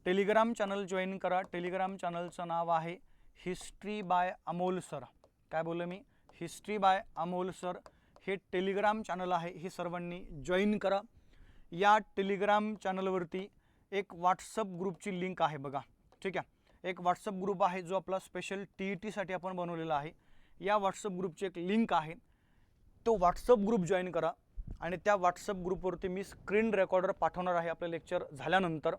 टेलिग्राम चॅनल जॉईन करा. टेलिग्राम चॅनलचं नाव आहे हिस्ट्री बाय अमोल सर. काय बोललो मी, हिस्ट्री बाय अमोल सर हे टेलिग्राम चॅनल आहे, हे सर्वांनी जॉईन करा. या टेलिग्राम चॅनलवरती एक व्हॉट्सअप ग्रुपची लिंक आहे बघा. ठीक आहे. एक व्हॉट्सअप ग्रुप आहे जो आपला स्पेशल TETसाठी आपण बनवलेला आहे. या व्हॉट्सअप ग्रुपची एक लिंक आहे, तो व्हॉट्सअप ग्रुप जॉईन करा. आणि त्या व्हॉट्सअप ग्रुपवरती मी स्क्रीन रेकॉर्डर पाठवणार आहे आपलं लेक्चर झाल्यानंतर.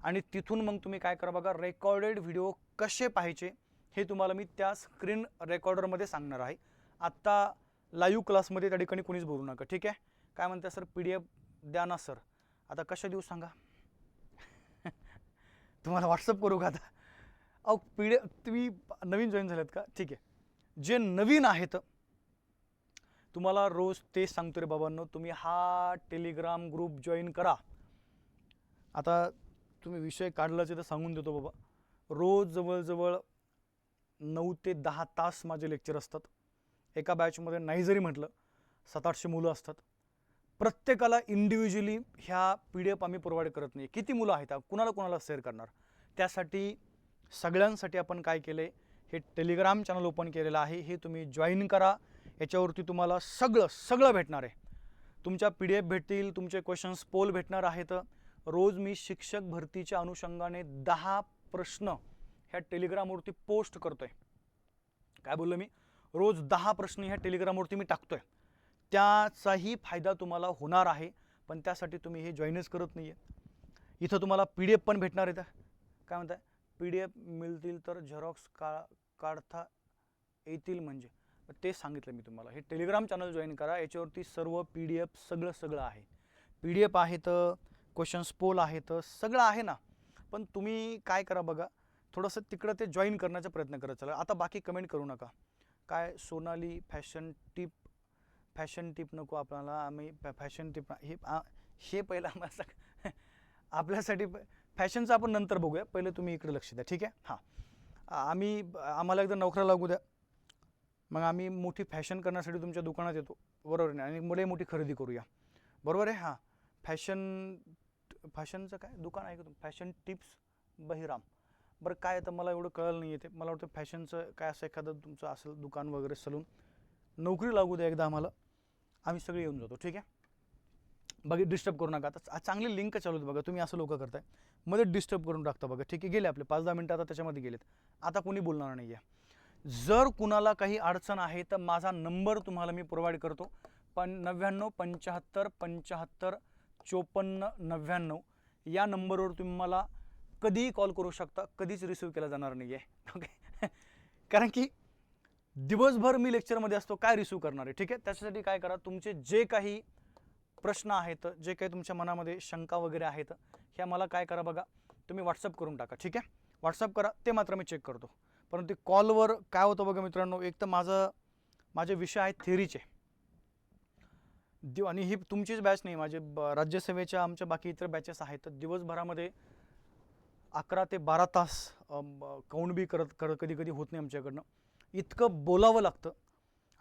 आणि तिथून मग तुम्ही काय करा बघा, रेकॉर्डेड व्हिडिओ कसे पाहायचे हे तुम्हाला मी त्या स्क्रीन रेकॉर्डरमध्ये सांगणार आहे. आत्ता लाईव्ह क्लासमध्ये त्या ठिकाणी कोणीच बोलू नका. ठीक आहे. काय म्हणता सर PDF द्या ना सर. आता कशा देऊ सांगा तुम्हाला व्हॉट्सअप करू का आता. अहो PDF तुम्ही नवीन जॉईन झालेत का. ठीक आहे. जे नवीन आहेत तुम्हाला रोज तेच सांगतो रे बाबांनो, तुम्ही हा टेलिग्राम ग्रुप जॉईन करा. आता तुम्ही विषय काढलाच तर सांगून देतो बाबा, रोज जवळजवळ 9 ते 10 तास माझे लेक्चर असतात. एका बॅचमध्ये नाही जरी म्हटलं 700-800 मुलं असतात. प्रत्येकाला इंडिव्हिज्युअली ह्या PDF आम्ही प्रोव्हाइड करत नाही. किती मुलं आहेत कुणाला कुणाला शेअर करणार. त्यासाठी सगळ्यांसाठी आपण काय केलं आहे, हे टेलिग्राम चॅनल ओपन केलेलं आहे, हे तुम्ही जॉईन करा. याच्यावरती तुम्हाला सगळं भेटणार आहे. तुमच्या PDF भेटतील, तुमचे क्वेश्चन्स पोल भेटणार आहेत. रोज मी शिक्षक भरतीच्या अनुषंगाने 10 प्रश्न ह्या टेलिग्रामवरती पोस्ट करतोय. काय बोललो मी, रोज 10 प्रश्न ह्या टेलिग्रामवरती मी टाकतोय. त्याचाही फायदा तुम्हाला होणार आहे, पण त्यासाठी तुम्ही हे जॉईनच करत नाही आहे. इथं तुम्हाला PDF पण भेटणार आहेत. काय म्हणताय, PDF मिळतील तर झेरॉक्स काढता येतील म्हणजे ते सांगितलं मी तुम्हाला. हे टेलिग्राम चॅनल जॉईन करा. याच्यावरती सर्व PDF सगळं आहे. PDF आहेत, क्वेश्चन्स पोल आहेत, सगळं आहे ना. पण तुम्ही काय करा बघा, थोडंसं तिकडं ते जॉईन करण्याचा प्रयत्न करत चला. आता बाकी कमेंट करू नका. काय सोनाली फॅशन टिप नको आपल्याला, आम्ही फॅशन टिप हे पहिला आपल्यासाठी फॅशनचं आपण नंतर बघूया, पहिले तुम्ही इकडे लक्ष द्या. ठीक आहे. हां, आम्हाला एकदा नोकऱ्या लागू द्या, मग आम्ही मोठी फॅशन करण्यासाठी तुमच्या दुकानात येतो, बरोबर नाही, आणि मुले मोठी खरेदी करूया, बरोबर आहे. हां, फॅशनचं काय दुकान आहे का तुम्ही, फॅशन टिप्स बहिराम. बरं काय तर मला एवढं कळलं नाही येते. मला वाटतं फॅशनचं काय असं एखादं तुमचं असेल दुकान वगैरे सलून, नोकरी लागू द्या एकदा आम्हाला, आम्ही सगळे येऊन जातो. ठीक आहे. बघा डिस्टर्ब करू नका. आता चांगली लिंक चालू होती बघा, तुम्ही असं लोक करताय मध्ये डिस्टर्ब करून टाकता बघा. ठीक आहे. गेले आपले 5-10 मिनटं आता त्याच्यामध्ये गेलेत. आता कोणी बोलणार नाही आहे. जर कुणाला काही अडचण आहे तर माझा नंबर तुम्हाला मी प्रोव्हाइड करतो, 99 75 75 54 99. या नंबरवर तुम्ही मला कधीही कॉल करू शकता, कधीच रिसीव्ह केला जाणार नाही आहे. ओके. कारण की दिवसभर मी लेक्चरमध्ये असतो, काय रिसीव्ह करणार आहे. ठीक आहे. त्याच्यासाठी काय करा, तुमचे जे काही प्रश्न आहेत, जे काही तुमच्या मनामध्ये शंका वगैरे आहेत, ह्या मला काय करा बघा, तुम्ही व्हॉट्सअप करून टाका. ठीक आहे. व्हॉट्सअप करा, ते मात्र मी चेक करतो. परंतु कॉलवर काय होतं बघा मित्रांनो, एक तर माझे विषय आहेत थेअरीचे. आणि ही तुमचीच बॅच नाही, माझे राज्यसेवेच्या आमच्या बाकी इतर बॅचेस आहेत. तर दिवसभरामध्ये 11 ते 12 तास काउंट बी कधी कधी होत नाही आमच्याकडनं. इतकं बोलावं लागतं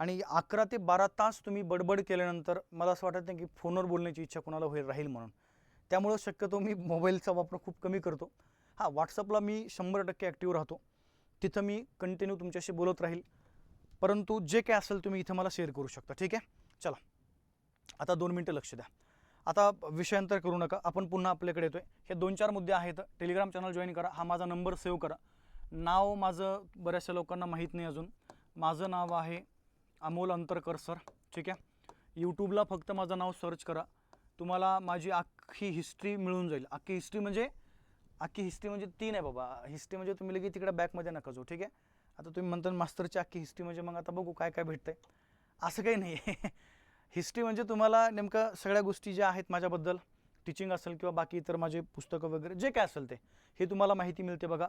आणि 11 ते 12 तास तुम्ही बडबड केल्यानंतर मला असं वाटत नाही की फोनवर बोलण्याची इच्छा कोणाला राहील म्हणून. त्यामुळं शक्यतो मी मोबाईलचा वापर खूप कमी करतो. हां, व्हॉट्सअपला मी 100% ॲक्टिव्ह राहतो, तिथं मी कंटिन्यू तुमच्याशी बोलत राहील. परंतु जे काय असेल तुम्ही इथं मला शेअर करू शकता. ठीक आहे, चला आता 2 मिनटं लक्ष द्या. आता विषयांतर करू नका, आपण पुन्हा आपल्याकडे येतोय. हे 2-4 मुद्दे आहेत. टेलिग्राम चॅनल जॉईन करा, हा माझा नंबर सेव्ह करा. नाव माझं बऱ्याचशा लोकांना माहीत नाही अजून. माझं नाव आहे अमोल अंतरकर सर. ठीक आहे, यूट्यूबला फक्त माझं नाव सर्च करा, तुम्हाला माझी अख्खी हिस्ट्री मिळून जाईल. अख्खी हिस्ट्री म्हणजे 3 आहे बाबा. हिस्ट्री म्हणजे तुम्ही लगेच तिकडे बॅकमध्ये नका जाऊ. ठीक आहे, आता तुम्ही म्हणता मास्तरची अख्खी हिस्ट्री म्हणजे मग आता बघू काय काय भेटतंय. असं काही नाही आहे. हिस्ट्री म्हणजे तुम्हाला नेमकं सगळ्या गोष्टी ज्या आहेत माझ्याबद्दल, टीचिंग असेल किंवा बाकी इतर माझे पुस्तकं वगैरे जे काय असेल ते, हे तुम्हाला माहिती मिळते बघा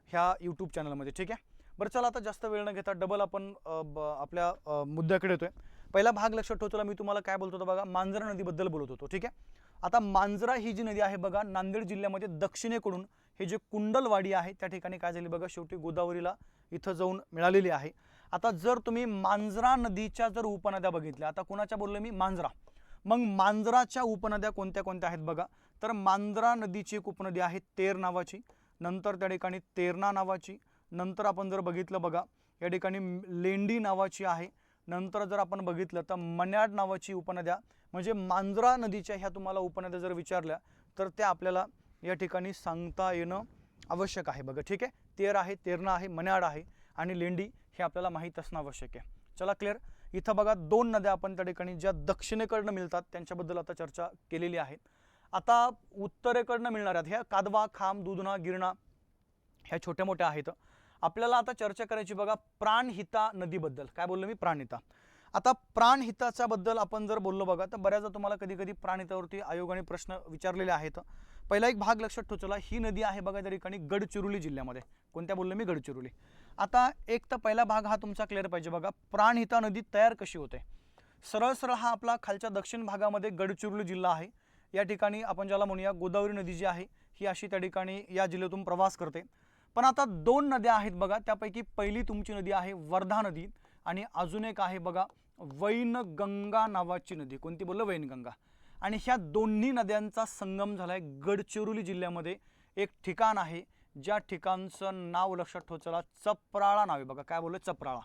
ह्या यूट्यूब चॅनलमध्ये. ठीक आहे, बरं चला आता जास्त वेळ न घेता डबल आपण आपल्या मुद्द्याकडे येतोय. पहिला भाग लक्षात ठेवतो, मी तुम्हाला काय बोलतो होतो बघा, मांजरा नदीबद्दल बोलत होतो. ठीक आहे, आता मांजरा ही जी नदी आहे बघा, नांदेड जिल्ह्यामध्ये दक्षिणेकडून हे जे कुंडलवाडी आहे त्या ठिकाणी काय झाली बघा, शेवटी गोदावरीला इथं जाऊन मिळालेली आहे. आता जर तुम्ही मांजरा नदीच्या जर उपनद्या बघितल्या, आता कोणाच्या बोललो मी, मांजरा. मग मांजराच्या उपनद्या कोणत्या कोणत्या आहेत बघा, तर मांजरा नदीची एक उपनदी आहे तेर नावाची, नंतर त्या ठिकाणी तेरणा नावाची, नंतर आपण जर बघितलं बघा या ठिकाणी लेंडी नावाची आहे, नंतर जर आपण बघितलं तर मन्याड नावाची उपनद्या. म्हणजे मांजरा नदीच्या ह्या तुम्हाला उपनद्या जर विचारल्या तर त्या आपल्याला या ठिकाणी सांगता येणं आवश्यक आहे बघा. ठीक आहे, तेर आहे, तेरणा आहे, मन्याड आहे आणि लेंडी हे आपल्याला माहीत असणं आवश्यक आहे. चला क्लिअर. इथं बघा 2 नद्या आपण त्या ठिकाणी ज्या दक्षिणेकडनं मिळतात त्यांच्याबद्दल आता चर्चा केलेली आहे. आता उत्तरेकडनं मिळणाऱ्या ह्या कादवा, खाम, दुधना, गिरणा ह्या छोट्या मोठ्या आहेत. आपल्याला आता चर्चा करायची बघा प्राणहिता नदीबद्दल. काय बोललो मी, प्राणहिता. आता प्राणहिताच्या बद्दल आपण जर बोललो बघा तर बऱ्याचदा तुम्हाला कधी कधी प्राणहितावरती आयोगाने प्रश्न विचारलेले आहेत. पहिला एक भाग लक्षात ठेवा, चला ही नदी आहे बघा त्या ठिकाणी गडचिरोली जिल्ह्यामध्ये. कोणत्या बोललो मी, गडचिरोली. आता एक तर पहिला भाग हा तुमचा क्लिअर पाहिजे बघा, प्राणहिता नदी तयार कशी होते. सरळ सरळ हा आपला खालच्या दक्षिण भागामध्ये गडचिरोली जिल्हा आहे. या ठिकाणी आपण ज्याला म्हणूया गोदावरी नदी जी आहे ही अशी त्या ठिकाणी या जिल्ह्यातून प्रवास करते. पण आता 2 नद्या आहेत बघा, त्यापैकी पहिली तुमची नदी आहे वर्धा नदी आणि अजून एक आहे बघा वैनगंगा नावाची नदी. कोणती बोललो, वैनगंगा. आणि ह्या दोन्ही नद्यांचा संगम झाला आहे गडचिरोली जिल्ह्यामध्ये. एक ठिकाण आहे ज्या ठिकाणचं नाव लक्षात ठेवा, चला चपराळा नाव आहे बघा. काय बोललो, चपराळा.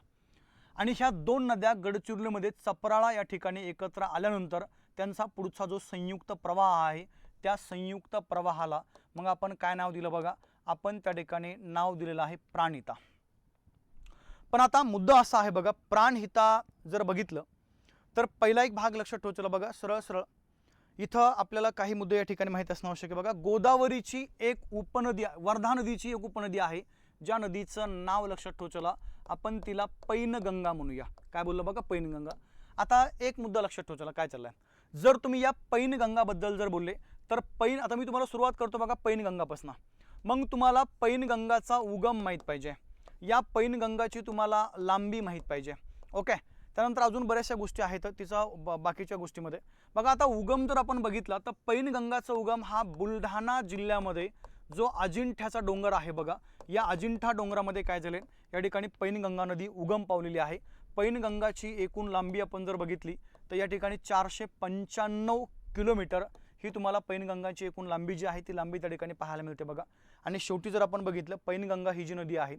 आणि ह्या 2 नद्या गडचिरोलीमध्ये चपराळा या ठिकाणी एकत्र आल्यानंतर त्यांचा पुढचा जो संयुक्त प्रवाह आहे त्या संयुक्त प्रवाहाला मग आपण काय नाव दिलं बघा, आपण त्या ठिकाणी नाव दिलेलं आहे प्राणहिता. पण आता मुद्दा असा आहे बघा, प्राणहिता जर बघितलं तर पहिला एक भाग लक्षात ठेवायचा बघा, सरळ सरळ इथं आपल्याला काही मुद्दे या ठिकाणी माहीत असणं आवश्यक आहे बघा. गोदावरीची एक उपनदी, वर्धा नदीची एक उपनदी आहे ज्या नदीचं नाव लक्षात ठेवायला आपण तिला पैनगंगा म्हणूया. काय बोललो बघा, पैनगंगा. आता एक मुद्दा लक्षात ठेवायला काय चाललाय, जर तुम्ही या पैनगंगाबद्दल जर बोलले तर आता मी तुम्हाला सुरुवात करतो बघा पैनगंगापासून. मग तुम्हाला पैनगंगाचा उगम माहीत पाहिजे, या पैनगंगाची तुम्हाला लांबी माहीत पाहिजे. ओके, त्यानंतर अजून बऱ्याचशा गोष्टी आहेत तिचा बाकीच्या गोष्टीमध्ये बघा. आता उगम जर आपण बघितला तर पैनगंगाचा उगम हा बुलढाणा जिल्ह्यामध्ये जो अजिंठ्याचा डोंगर आहे बघा, या अजिंठा डोंगरामध्ये काय झाले, या ठिकाणी पैनगंगा नदी उगम पावलेली आहे. पैनगंगाची एकूण लांबी आपण जर बघितली तर या ठिकाणी 495 किलोमीटर ही तुम्हाला पैनगंगाची एकूण लांबी जी आहे ती लांबी त्या ठिकाणी पाहायला मिळते बघा. आणि शेवटी जर आपण बघितलं पैनगंगा ही जी नदी आहे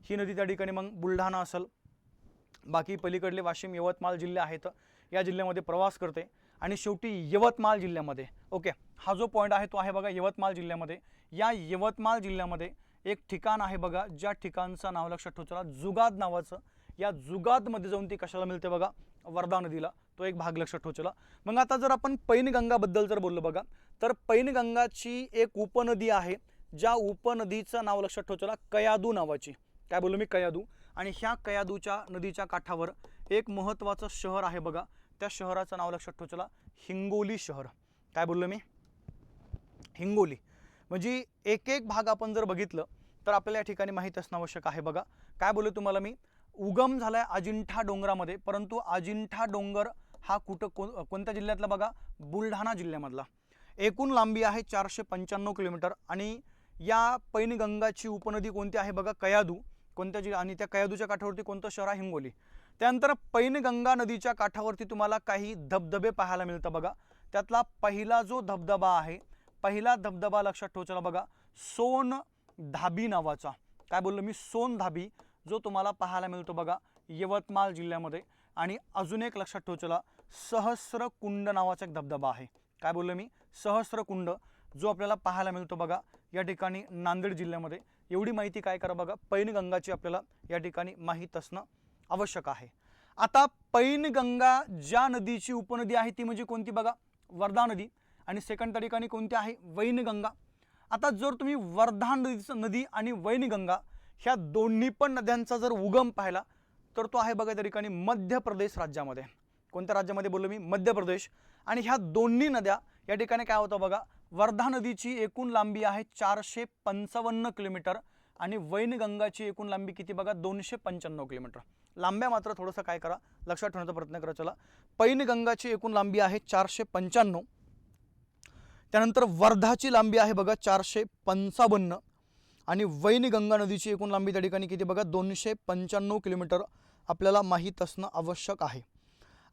ही नदी त्या ठिकाणी मग बुलढाणा असेल, बाकी पलीकडले वाशिम, यवतमाळ जिल्हे आहेत या जिल्ह्यामध्ये प्रवास करते आणि शेवटी यवतमाळ जिल्ह्यामध्ये, ओके, हा जो पॉईंट आहे तो आहे बघा यवतमाळ जिल्ह्यामध्ये. या यवतमाळ जिल्ह्यामध्ये एक ठिकाण आहे बघा ज्या ठिकाणचं नाव लक्षात ठेवा, जुगाद नावाचं. या जुगादमध्ये जाऊन ती कशाला मिळते बघा, वर्धा नदीला. तो एक भाग लक्षात ठेवा. मग आता जर आपण पैनगंगाबद्दल जर बोललो बघा तर पैनगंगाची एक उपनदी आहे ज्या उपनदीचं नाव लक्षात ठेवा, कयादू नावाची. काय बोललो मी, कयादू. आणि ह्या कयादूच्या नदीच्या काठावर एक महत्त्वाचं शहर आहे बघा, त्या शहराचं नाव लक्षात ठेवा, हिंगोली शहर. काय बोललो मी, हिंगोली. म्हणजे एक एक भाग आपण जर बघितलं तर आपल्याला या ठिकाणी माहीत असणं आवश्यक आहे बघा. काय बोललो तुम्हाला मी, उगम झालाय अजिंठा डोंगरामध्ये, परंतु अजिंठा डोंगर हा कोणत्या जिल्ह्यातला बघा, बुलढाणा जिल्ह्यामधला। एकूण लांबी आहे 495 किलोमीटर आणि या पैनगंगाची उपनदी कोणती आहे बघा, कयाधू कोणत्या जिल्हा, आणि त्या कयाधूच्या काठावरती कोणतं शहर आहे, हिंगोली। त्यानंतर पैनगंगा नदीच्या काठावरती तुम्हाला काही धबधबे पाहायला मिळतं बघा। त्यातला पहिला जो धबधबा आहे, पहिला धबधबा लक्षात ठेवायचा बघा, सोन धाबी नावाचा। काय बोललो मी, सोन धाबी, जो तुम्हाला पाहायला मिळतो बघा यवतमाळ जिल्ह्यामध्ये। आणि अजून एक लक्षात ठेवायचा, सहस्रकुंड नावाचा एक धबधबा आहे। काय बोललो मी, सहस्रकुंड, जो आपल्याला पाहायला मिळतो बघा या ठिकाणी नांदेड जिल्ह्यामध्ये। एवढी माहिती काय करा बघा, पैनगंगाची आपल्याला या ठिकाणी माहीत असणं आवश्यक आहे। आता पैनगंगा ज्या नदीची उपनदी आहे ती म्हणजे कोणती बघा, वर्धा नदी, आणि सेकंड त्या ठिकाणी कोणती आहे, वैनगंगा। आता जर तुम्ही वर्धा नदी आणि वैनगंगा ह्या दोन्ही पण नद्यांचा जर उगम पाहिला तर तो आहे बघा त्या ठिकाणी मध्य प्रदेश राज्यामध्ये। कोणत्या राज्यामध्ये बोललो मी, मध्य प्रदेश। आणि ह्या दोन्ही नद्या या ठिकाणी काय होतं बघा, वर्धा नदीची एकूण लांबी आहे 455 किलोमीटर आणि वैनगंगाची एकूण लांबी किती बघा, 295 किलोमीटर। लांब्या मात्र थोडंसं काय करा, लक्षात ठेवण्याचा प्रयत्न करा। चला, पैनगंगाची एकूण लांबी आहे 495, त्यानंतर वर्धाची लांबी आहे बघा 455 आणि वैनगंगा नदीची एकूण लांबी त्या ठिकाणी किती बघा, 295 किलोमीटर आपल्याला माहीत असणं आवश्यक आहे।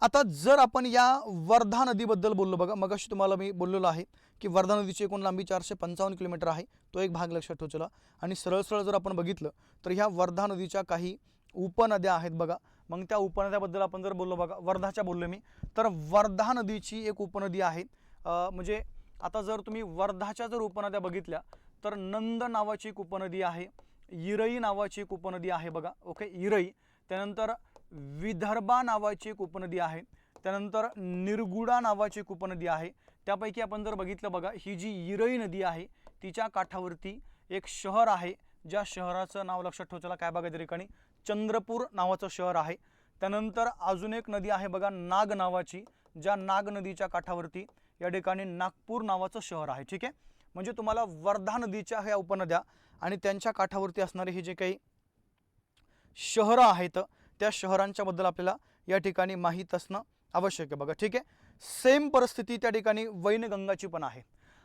आता जर आपण या वर्धा नदीबद्दल बोललो बघा, मगाशी तुम्हाला मी बोललेलो आहे की वर्धा नदीची एकूण लांबी 455 किलोमीटर आहे, तो एक भाग लक्षात ठेवा। आणि सरळ सरळ जर आपण बघितलं तर ह्या वर्धा नदीच्या काही उपनद्या आहेत बघा। मग त्या उपनद्याबद्दल आपण जर बोललो बघा, वर्धाच्या बोललो मी, तर वर्धा नदीची एक उपनदी आहे, म्हणजे आता जर तुम्ही वर्धाच्या जर उपनद्या बघितल्या तर नंद नावाची एक उपनदी आहे, इरई नावाची एक उपनदी आहे बघा, ओके, इरई। त्यानंतर विदर्भा नावाची एक उपनदी आहे, त्यानंतर निरगुडा नावाची एक उपनदी आहे। त्यापैकी आपण जर बघितलं बघा, ही जी इरई नदी आहे तिच्या काठावरती एक शहर आहे, ज्या शहराचं नाव लक्षात ठेवायला काय बघा त्या ठिकाणी, चंद्रपूर नावाचं शहर आहे। त्यानंतर अजून एक नदी आहे बघा नाग नावाची, ज्या नाग नदीच्या काठावरती या ठिकाणी नागपूर नावाचं शहर आहे। ठीक आहे, म्हणजे तुम्हाला वर्धा नदीच्या ह्या उपनद्या आणि त्यांच्या काठावरती असणारे हे जे काही शहरं आहेत त्या शहरांच्या बद्दल आपल्याला या ठिकाणी माहीत असणं आवश्यक आहे बघा। ठीक आहे, सेम परिस्थिती त्या ठिकाणी वैनगंगाची पण आहे।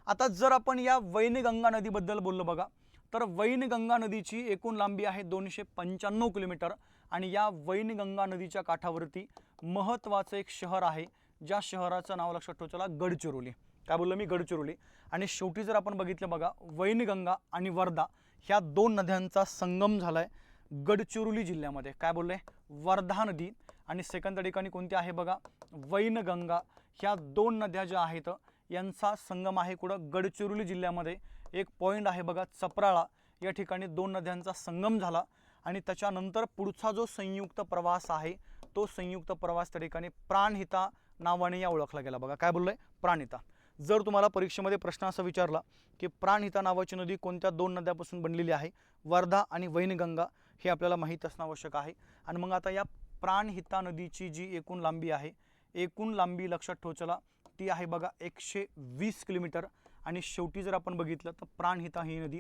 आता जर आपण या वैनगंगा नदीबद्दल बोललो बघा, तर वैनगंगा नदीची एकूण लांबी आहे 295 किलोमीटर आणि या वैनगंगा नदीच्या काठावरती महत्त्वाचं एक शहर आहे, ज्या शहराचं नाव लक्षात ठेवायला, गडचिरोली। काय बोललो मी, गडचिरोली। आणि शेवटी जर आपण बघितलं बघा, वैनगंगा आणि वर्धा ह्या दोन नद्यांचा संगम झालाय गडचिरोली जिल्ह्यामध्ये। काय बोलले, वर्धा नदी आणि सेकंड त्या ठिकाणी कोणती आहे बघा, वैनगंगा। ह्या दोन नद्या ज्या आहेत यांचा संगम आहे कुठं, गडचिरोली जिल्ह्यामध्ये। एक पॉईंट आहे बघा चपराळा, या ठिकाणी दोन नद्यांचा संगम झाला आणि त्याच्यानंतर पुढचा जो संयुक्त प्रवास आहे तो संयुक्त प्रवास त्या ठिकाणी प्राणहिता नावाने या ओळखला गेला बघा। काय बोललोय, प्राणहिता। जर तुम्हाला परीक्षेमध्ये प्रश्न असा विचारला की प्राणहिता नावाची नदी कोणत्या दोन नद्यापासून बनलेली आहे, वर्धा आणि वैनगंगा, हे आपल्याला माहीत असणं आवश्यक आहे। आणि मग आता या प्राणहिता नदीची जी एकूण लांबी आहे, एकूण लांबी लक्षात ठेवायला ती आहे बघा 120 किलोमीटर। आणि शेवटी जर आपण बघितलं तर प्राणहिता ही नदी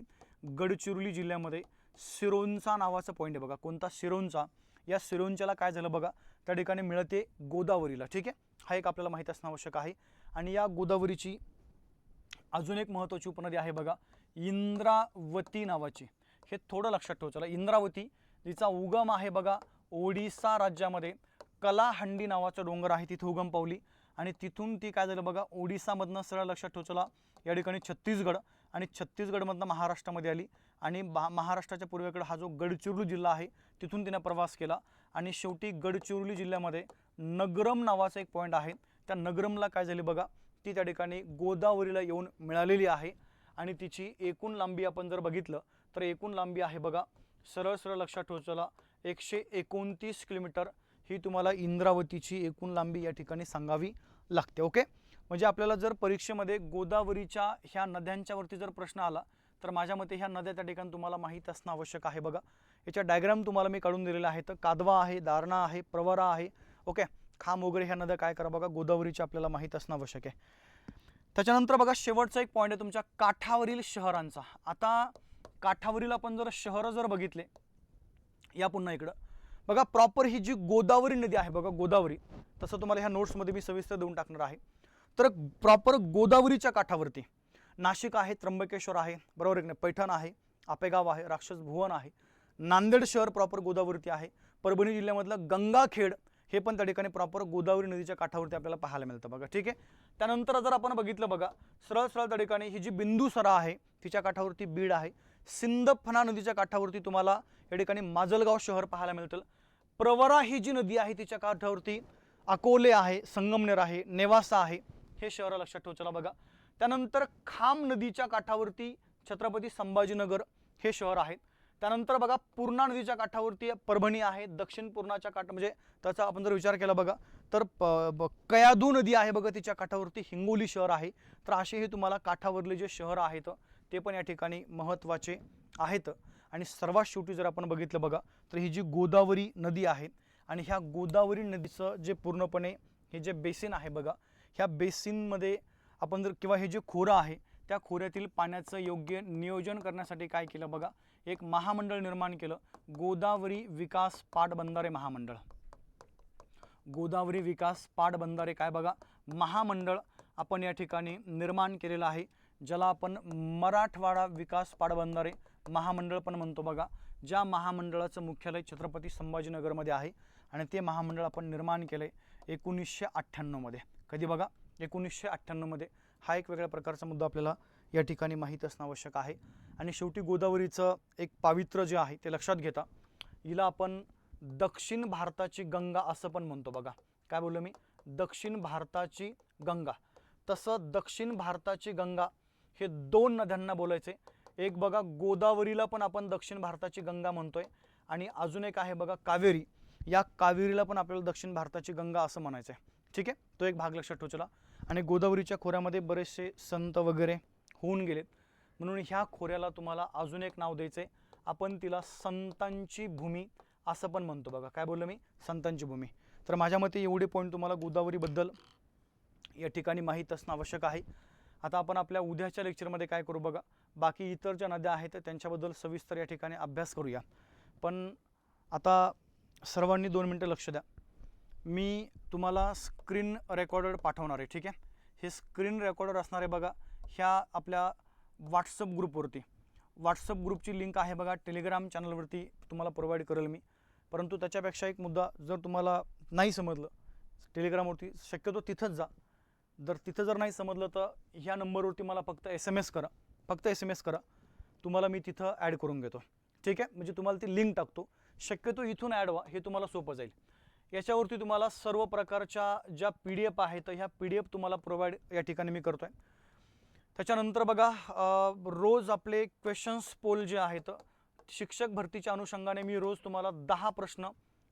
गडचिरोली जिल्ह्यामध्ये सिरोंचा नावाचा पॉईंट आहे बघा, कोणता, सिरोंचा। या सिरोंचाला काय झालं बघा, त्या ठिकाणी मिळते गोदावरीला। ठीक आहे, हा एक आपल्याला माहीत असणं आवश्यक आहे। आणि या गोदावरीची अजून एक महत्त्वाची उपनदी आहे बघा, इंद्रावती नावाची। हे थोडं लक्षात ठेवायचं, इंद्रावती जिचा उगम आहे बघा ओडिसा राज्यामध्ये, कलाहंडी नावाचा डोंगर आहे तिथे उगम पावली आणि तिथून ती काय झालं बघा, ओडिसामधनं सरळ लक्षात ठेवायला या ठिकाणी छत्तीसगड आणि छत्तीसगडमधनं महाराष्ट्रामध्ये आली आणि महाराष्ट्राच्या पूर्वेकडे हा जो गडचिरोली जिल्हा आहे तिथून तिने प्रवास केला आणि शेवटी गडचिरोली जिल्ह्यामध्ये नगरम नावाचा एक पॉईंट आहे, त्या नगरमला काय झाली बघा, ती त्या ठिकाणी गोदावरीला येऊन मिळालेली आहे। आणि तिची एकूण लांबी आपण जर बघितलं तर एकूण लांबी आहे बघा, सरळ सरळ लक्षात ठेवायला 129 किलोमीटर ही तुम्हाला इंद्रावतीची एकूण लांबी या ठिकाणी सांगावी लागते। ओके, म्हणजे आपल्याला जर परीक्षेमध्ये गोदावरीच्या ह्या नद्यांच्यावरती जर प्रश्न आला तर माझ्या मते ह्या नद्या त्या ठिकाणी तुम्हाला माहीत असणं आवश्यक आहे बघा। याच्या डायग्राम तुम्हाला मी काढून दिलेला आहे, तर कादवा आहे, दारणा आहे, प्रवरा आहे, ओके, खाम वगैरे ह्या नद्या काय करा बघा, गोदावरीची आपल्याला माहीत असणं आवश्यक आहे। त्याच्यानंतर बघा शेवटचा एक पॉईंट आहे तुमच्या काठावरील शहरांचा। आता काठावरील आपण जर शहरं जर बघितले, या पुन्हा इकडं बघा प्रॉपर ही जी गोदावरी नदी आहे बघा, गोदावरी, तसं तुम्हाला ह्या नोट्समध्ये मी सविस्तर देऊन टाकणार आहे. तर प्रॉपर गोदावरीच्या काठावरती नाशिक आहे, त्र्यंबकेश्वर आहे, बरोबर आहे, पैठण आहे, आपेगाव आहे, राक्षस भुवन आहे, नांदेड शहर प्रॉपर गोदावरीवरती आहे, परभणी जिल्ह्यामधलं गंगाखेड हे पण त्या ठिकाणी प्रॉपर गोदावरी नदीच्या काठावरती आपल्याला पाहायला मिळतं बघा. ठीक आहे. त्यानंतर जर आपण बघितलं बघा, सरळ सरळ त्या ठिकाणी ही जी बिंदुसरा आहे तिच्या काठावरती बीड आहे. सिंदफणा नदीच्या काठावरती तुम्हाला या ठिकाणी माजलगाव शहर पाहायला मिळतं. प्रवरा ही जी नदी आहे तिच्या काठावरती अकोले आहे, संगमनेर आहे, नेवासा आहे, हे शहर लक्षात ठेवा. चला बघा, त्यानंतर खाम नदीच्या काठावरती छत्रपती संभाजीनगर हे शहर आहे. त्यानंतर बघा पूर्णा नदीच्या काठावरती परभणी आहे. दक्षिण पूर्णाच्या काठ म्हणजे त्याचा आपण जर विचार केला बघा तर कयाधू नदी आहे बघा, तिच्या काठावरती हिंगोली शहर आहे. तर असे हे तुम्हाला काठावरले जे शहर आहेत ते पण या ठिकाणी महत्त्वाचे आहेत. आणि सर्वात शेवटी जर आपण बघितलं बघा तर ही जी गोदावरी नदी आहे आणि ह्या गोदावरी नदीचं जे पूर्णपणे हे जे बेसिन आहे बघा, ह्या बेसिनमध्ये आपण जर किंवा हे जे खोरं आहे त्या खोऱ्यातील पाण्याचं योग्य नियोजन करण्यासाठी काय केलं बघा, एक महामंडळ निर्माण केलं, गोदावरी विकास पाटबंधारे महामंडळ. गोदावरी विकास पाटबंधारे काय बघा महामंडळ आपण या ठिकाणी निर्माण केलेलं आहे, ज्याला आपण मराठवाडा विकास पाटबंधारे महामंडळ पण म्हणतो बघा. ज्या महामंडळाचं मुख्यालय छत्रपती संभाजीनगरमध्ये आहे आणि ते महामंडळ आपण निर्माण केले 1998 मध्ये. कधी बघा 1998 मध्ये. हा एक वेगळ्या प्रकारचा मुद्दा आपल्याला या ठिकाणी माहीत असणं आवश्यक आहे. आणि शेवटी गोदावरीचं एक पावित्र्य जे आहे ते लक्षात घेता हिला आपण दक्षिण भारताची गंगा असं पण म्हणतो बघा. काय बोललो मी, दक्षिण भारताची गंगा. तसं दक्षिण भारताची गंगा हे दोन नद्यांना बोलायचे. एक बघा गोदावरीला पण आपण दक्षिण भारताची गंगा म्हणतोय आणि अजून एक आहे बघा कावेरी. या कावेरीला पण आपल्याला दक्षिण भारताची गंगा असं म्हणायचं आहे. ठीक आहे, तो एक भाग लक्षात ठेवा. आणि गोदावरीच्या खोऱ्यामध्ये बरेचसे संत वगैरे होऊन गेलेत, म्हणून ह्या खोऱ्याला तुम्हाला अजून एक नाव द्यायचं आहे. आपण तिला संतांची भूमी असं पण म्हणतो बघा. काय बोललो मी, संतांची भूमी. तर माझ्या मते एवढे पॉईंट तुम्हाला गोदावरीबद्दल या ठिकाणी माहीत असणं आवश्यक आहे. आता आपण आपल्या उद्याच्या लेक्चरमध्ये काय करू बघा, बाकी इतर ज्या नद्या आहेत त्यांच्याबद्दल सविस्तर या ठिकाणी अभ्यास करूया. पण आता सर्वांनी 2 मिनटं लक्ष द्या. मी तुम्हाला स्क्रीन रेकॉर्डर पाठवणार आहे. ठीक आहे, हे स्क्रीन रेकॉर्डर असणार आहे बघा ह्या आपल्या व्हॉट्सअप ग्रुपवरती. व्हॉट्सअप ग्रुपची लिंक आहे बघा टेलिग्राम चॅनलवरती तुम्हाला प्रोव्हाइड करेल मी. परंतु त्याच्यापेक्षा एक मुद्दा, जर तुम्हाला नाही समजलं टेलिग्रामवरती शक्यतो तिथंच जा. जर तिथं जर नाही समजलं तर ह्या नंबरवरती मला फक्त SMS करा, फक्त SMS करा, तुम्हाला मी तिथं ॲड करून घेतो. ठीक आहे, म्हणजे तुम्हाला ती लिंक टाकतो. शक्यतो इथून ॲड व्हा, हे तुम्हाला सोपं जाईल. याच्यावरती तुम्हाला सर्व प्रकारच्या ज्या PDF आहेत ह्या PDF तुम्हाला प्रोव्हाइड या ठिकाणी मी करतो आहे. त्याच्यानंतर बघा रोज आपले क्वेश्चन्स पोल जे आहेत शिक्षक भरतीच्या अनुषंगाने मी रोज तुम्हाला 10 प्रश्न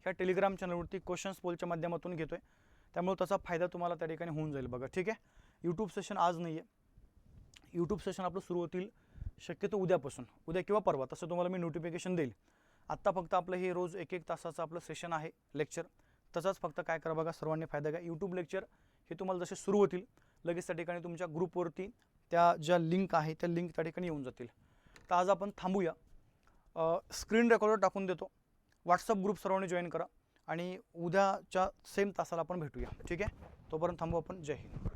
ह्या टेलिग्राम चॅनलवरती क्वेश्चन्स पोलच्या माध्यमातून घेतो आहे. त्यामुळे त्याचा फायदा तुम्हाला त्या ठिकाणी होऊन जाईल बघा. ठीक आहे, यूट्यूब सेशन आज नाही आहे. यूट्यूब सेशन आपलं सुरू होतील शक्यतो उद्यापासून, उद्या किंवा परवा, तसं तुम्हाला मी नोटिफिकेशन देईल. आत्ता फक्त आपलं हे रोज 1-1 तासाचं आपलं सेशन आहे लेक्चर. तसाच फक्त काय करा बघा, सर्वांनी फायदा घ्या. यूट्यूब लेक्चर हे तुम्हाला जसे सुरू होतील लगेच त्या ठिकाणी तुमच्या ग्रुपवरती त्या ज्या लिंक आहे त्या लिंक त्या ठिकाणी येऊन जातील. तर आज आपण थांबूया. स्क्रीन रेकॉर्डर टाकून देतो. व्हॉट्सअप ग्रुप सर्वांनी जॉईन करा आणि उद्याच्या सेम तासाला आपण भेटूया. ठीक आहे, तोपर्यंत थांबू आपण. जय हिंद.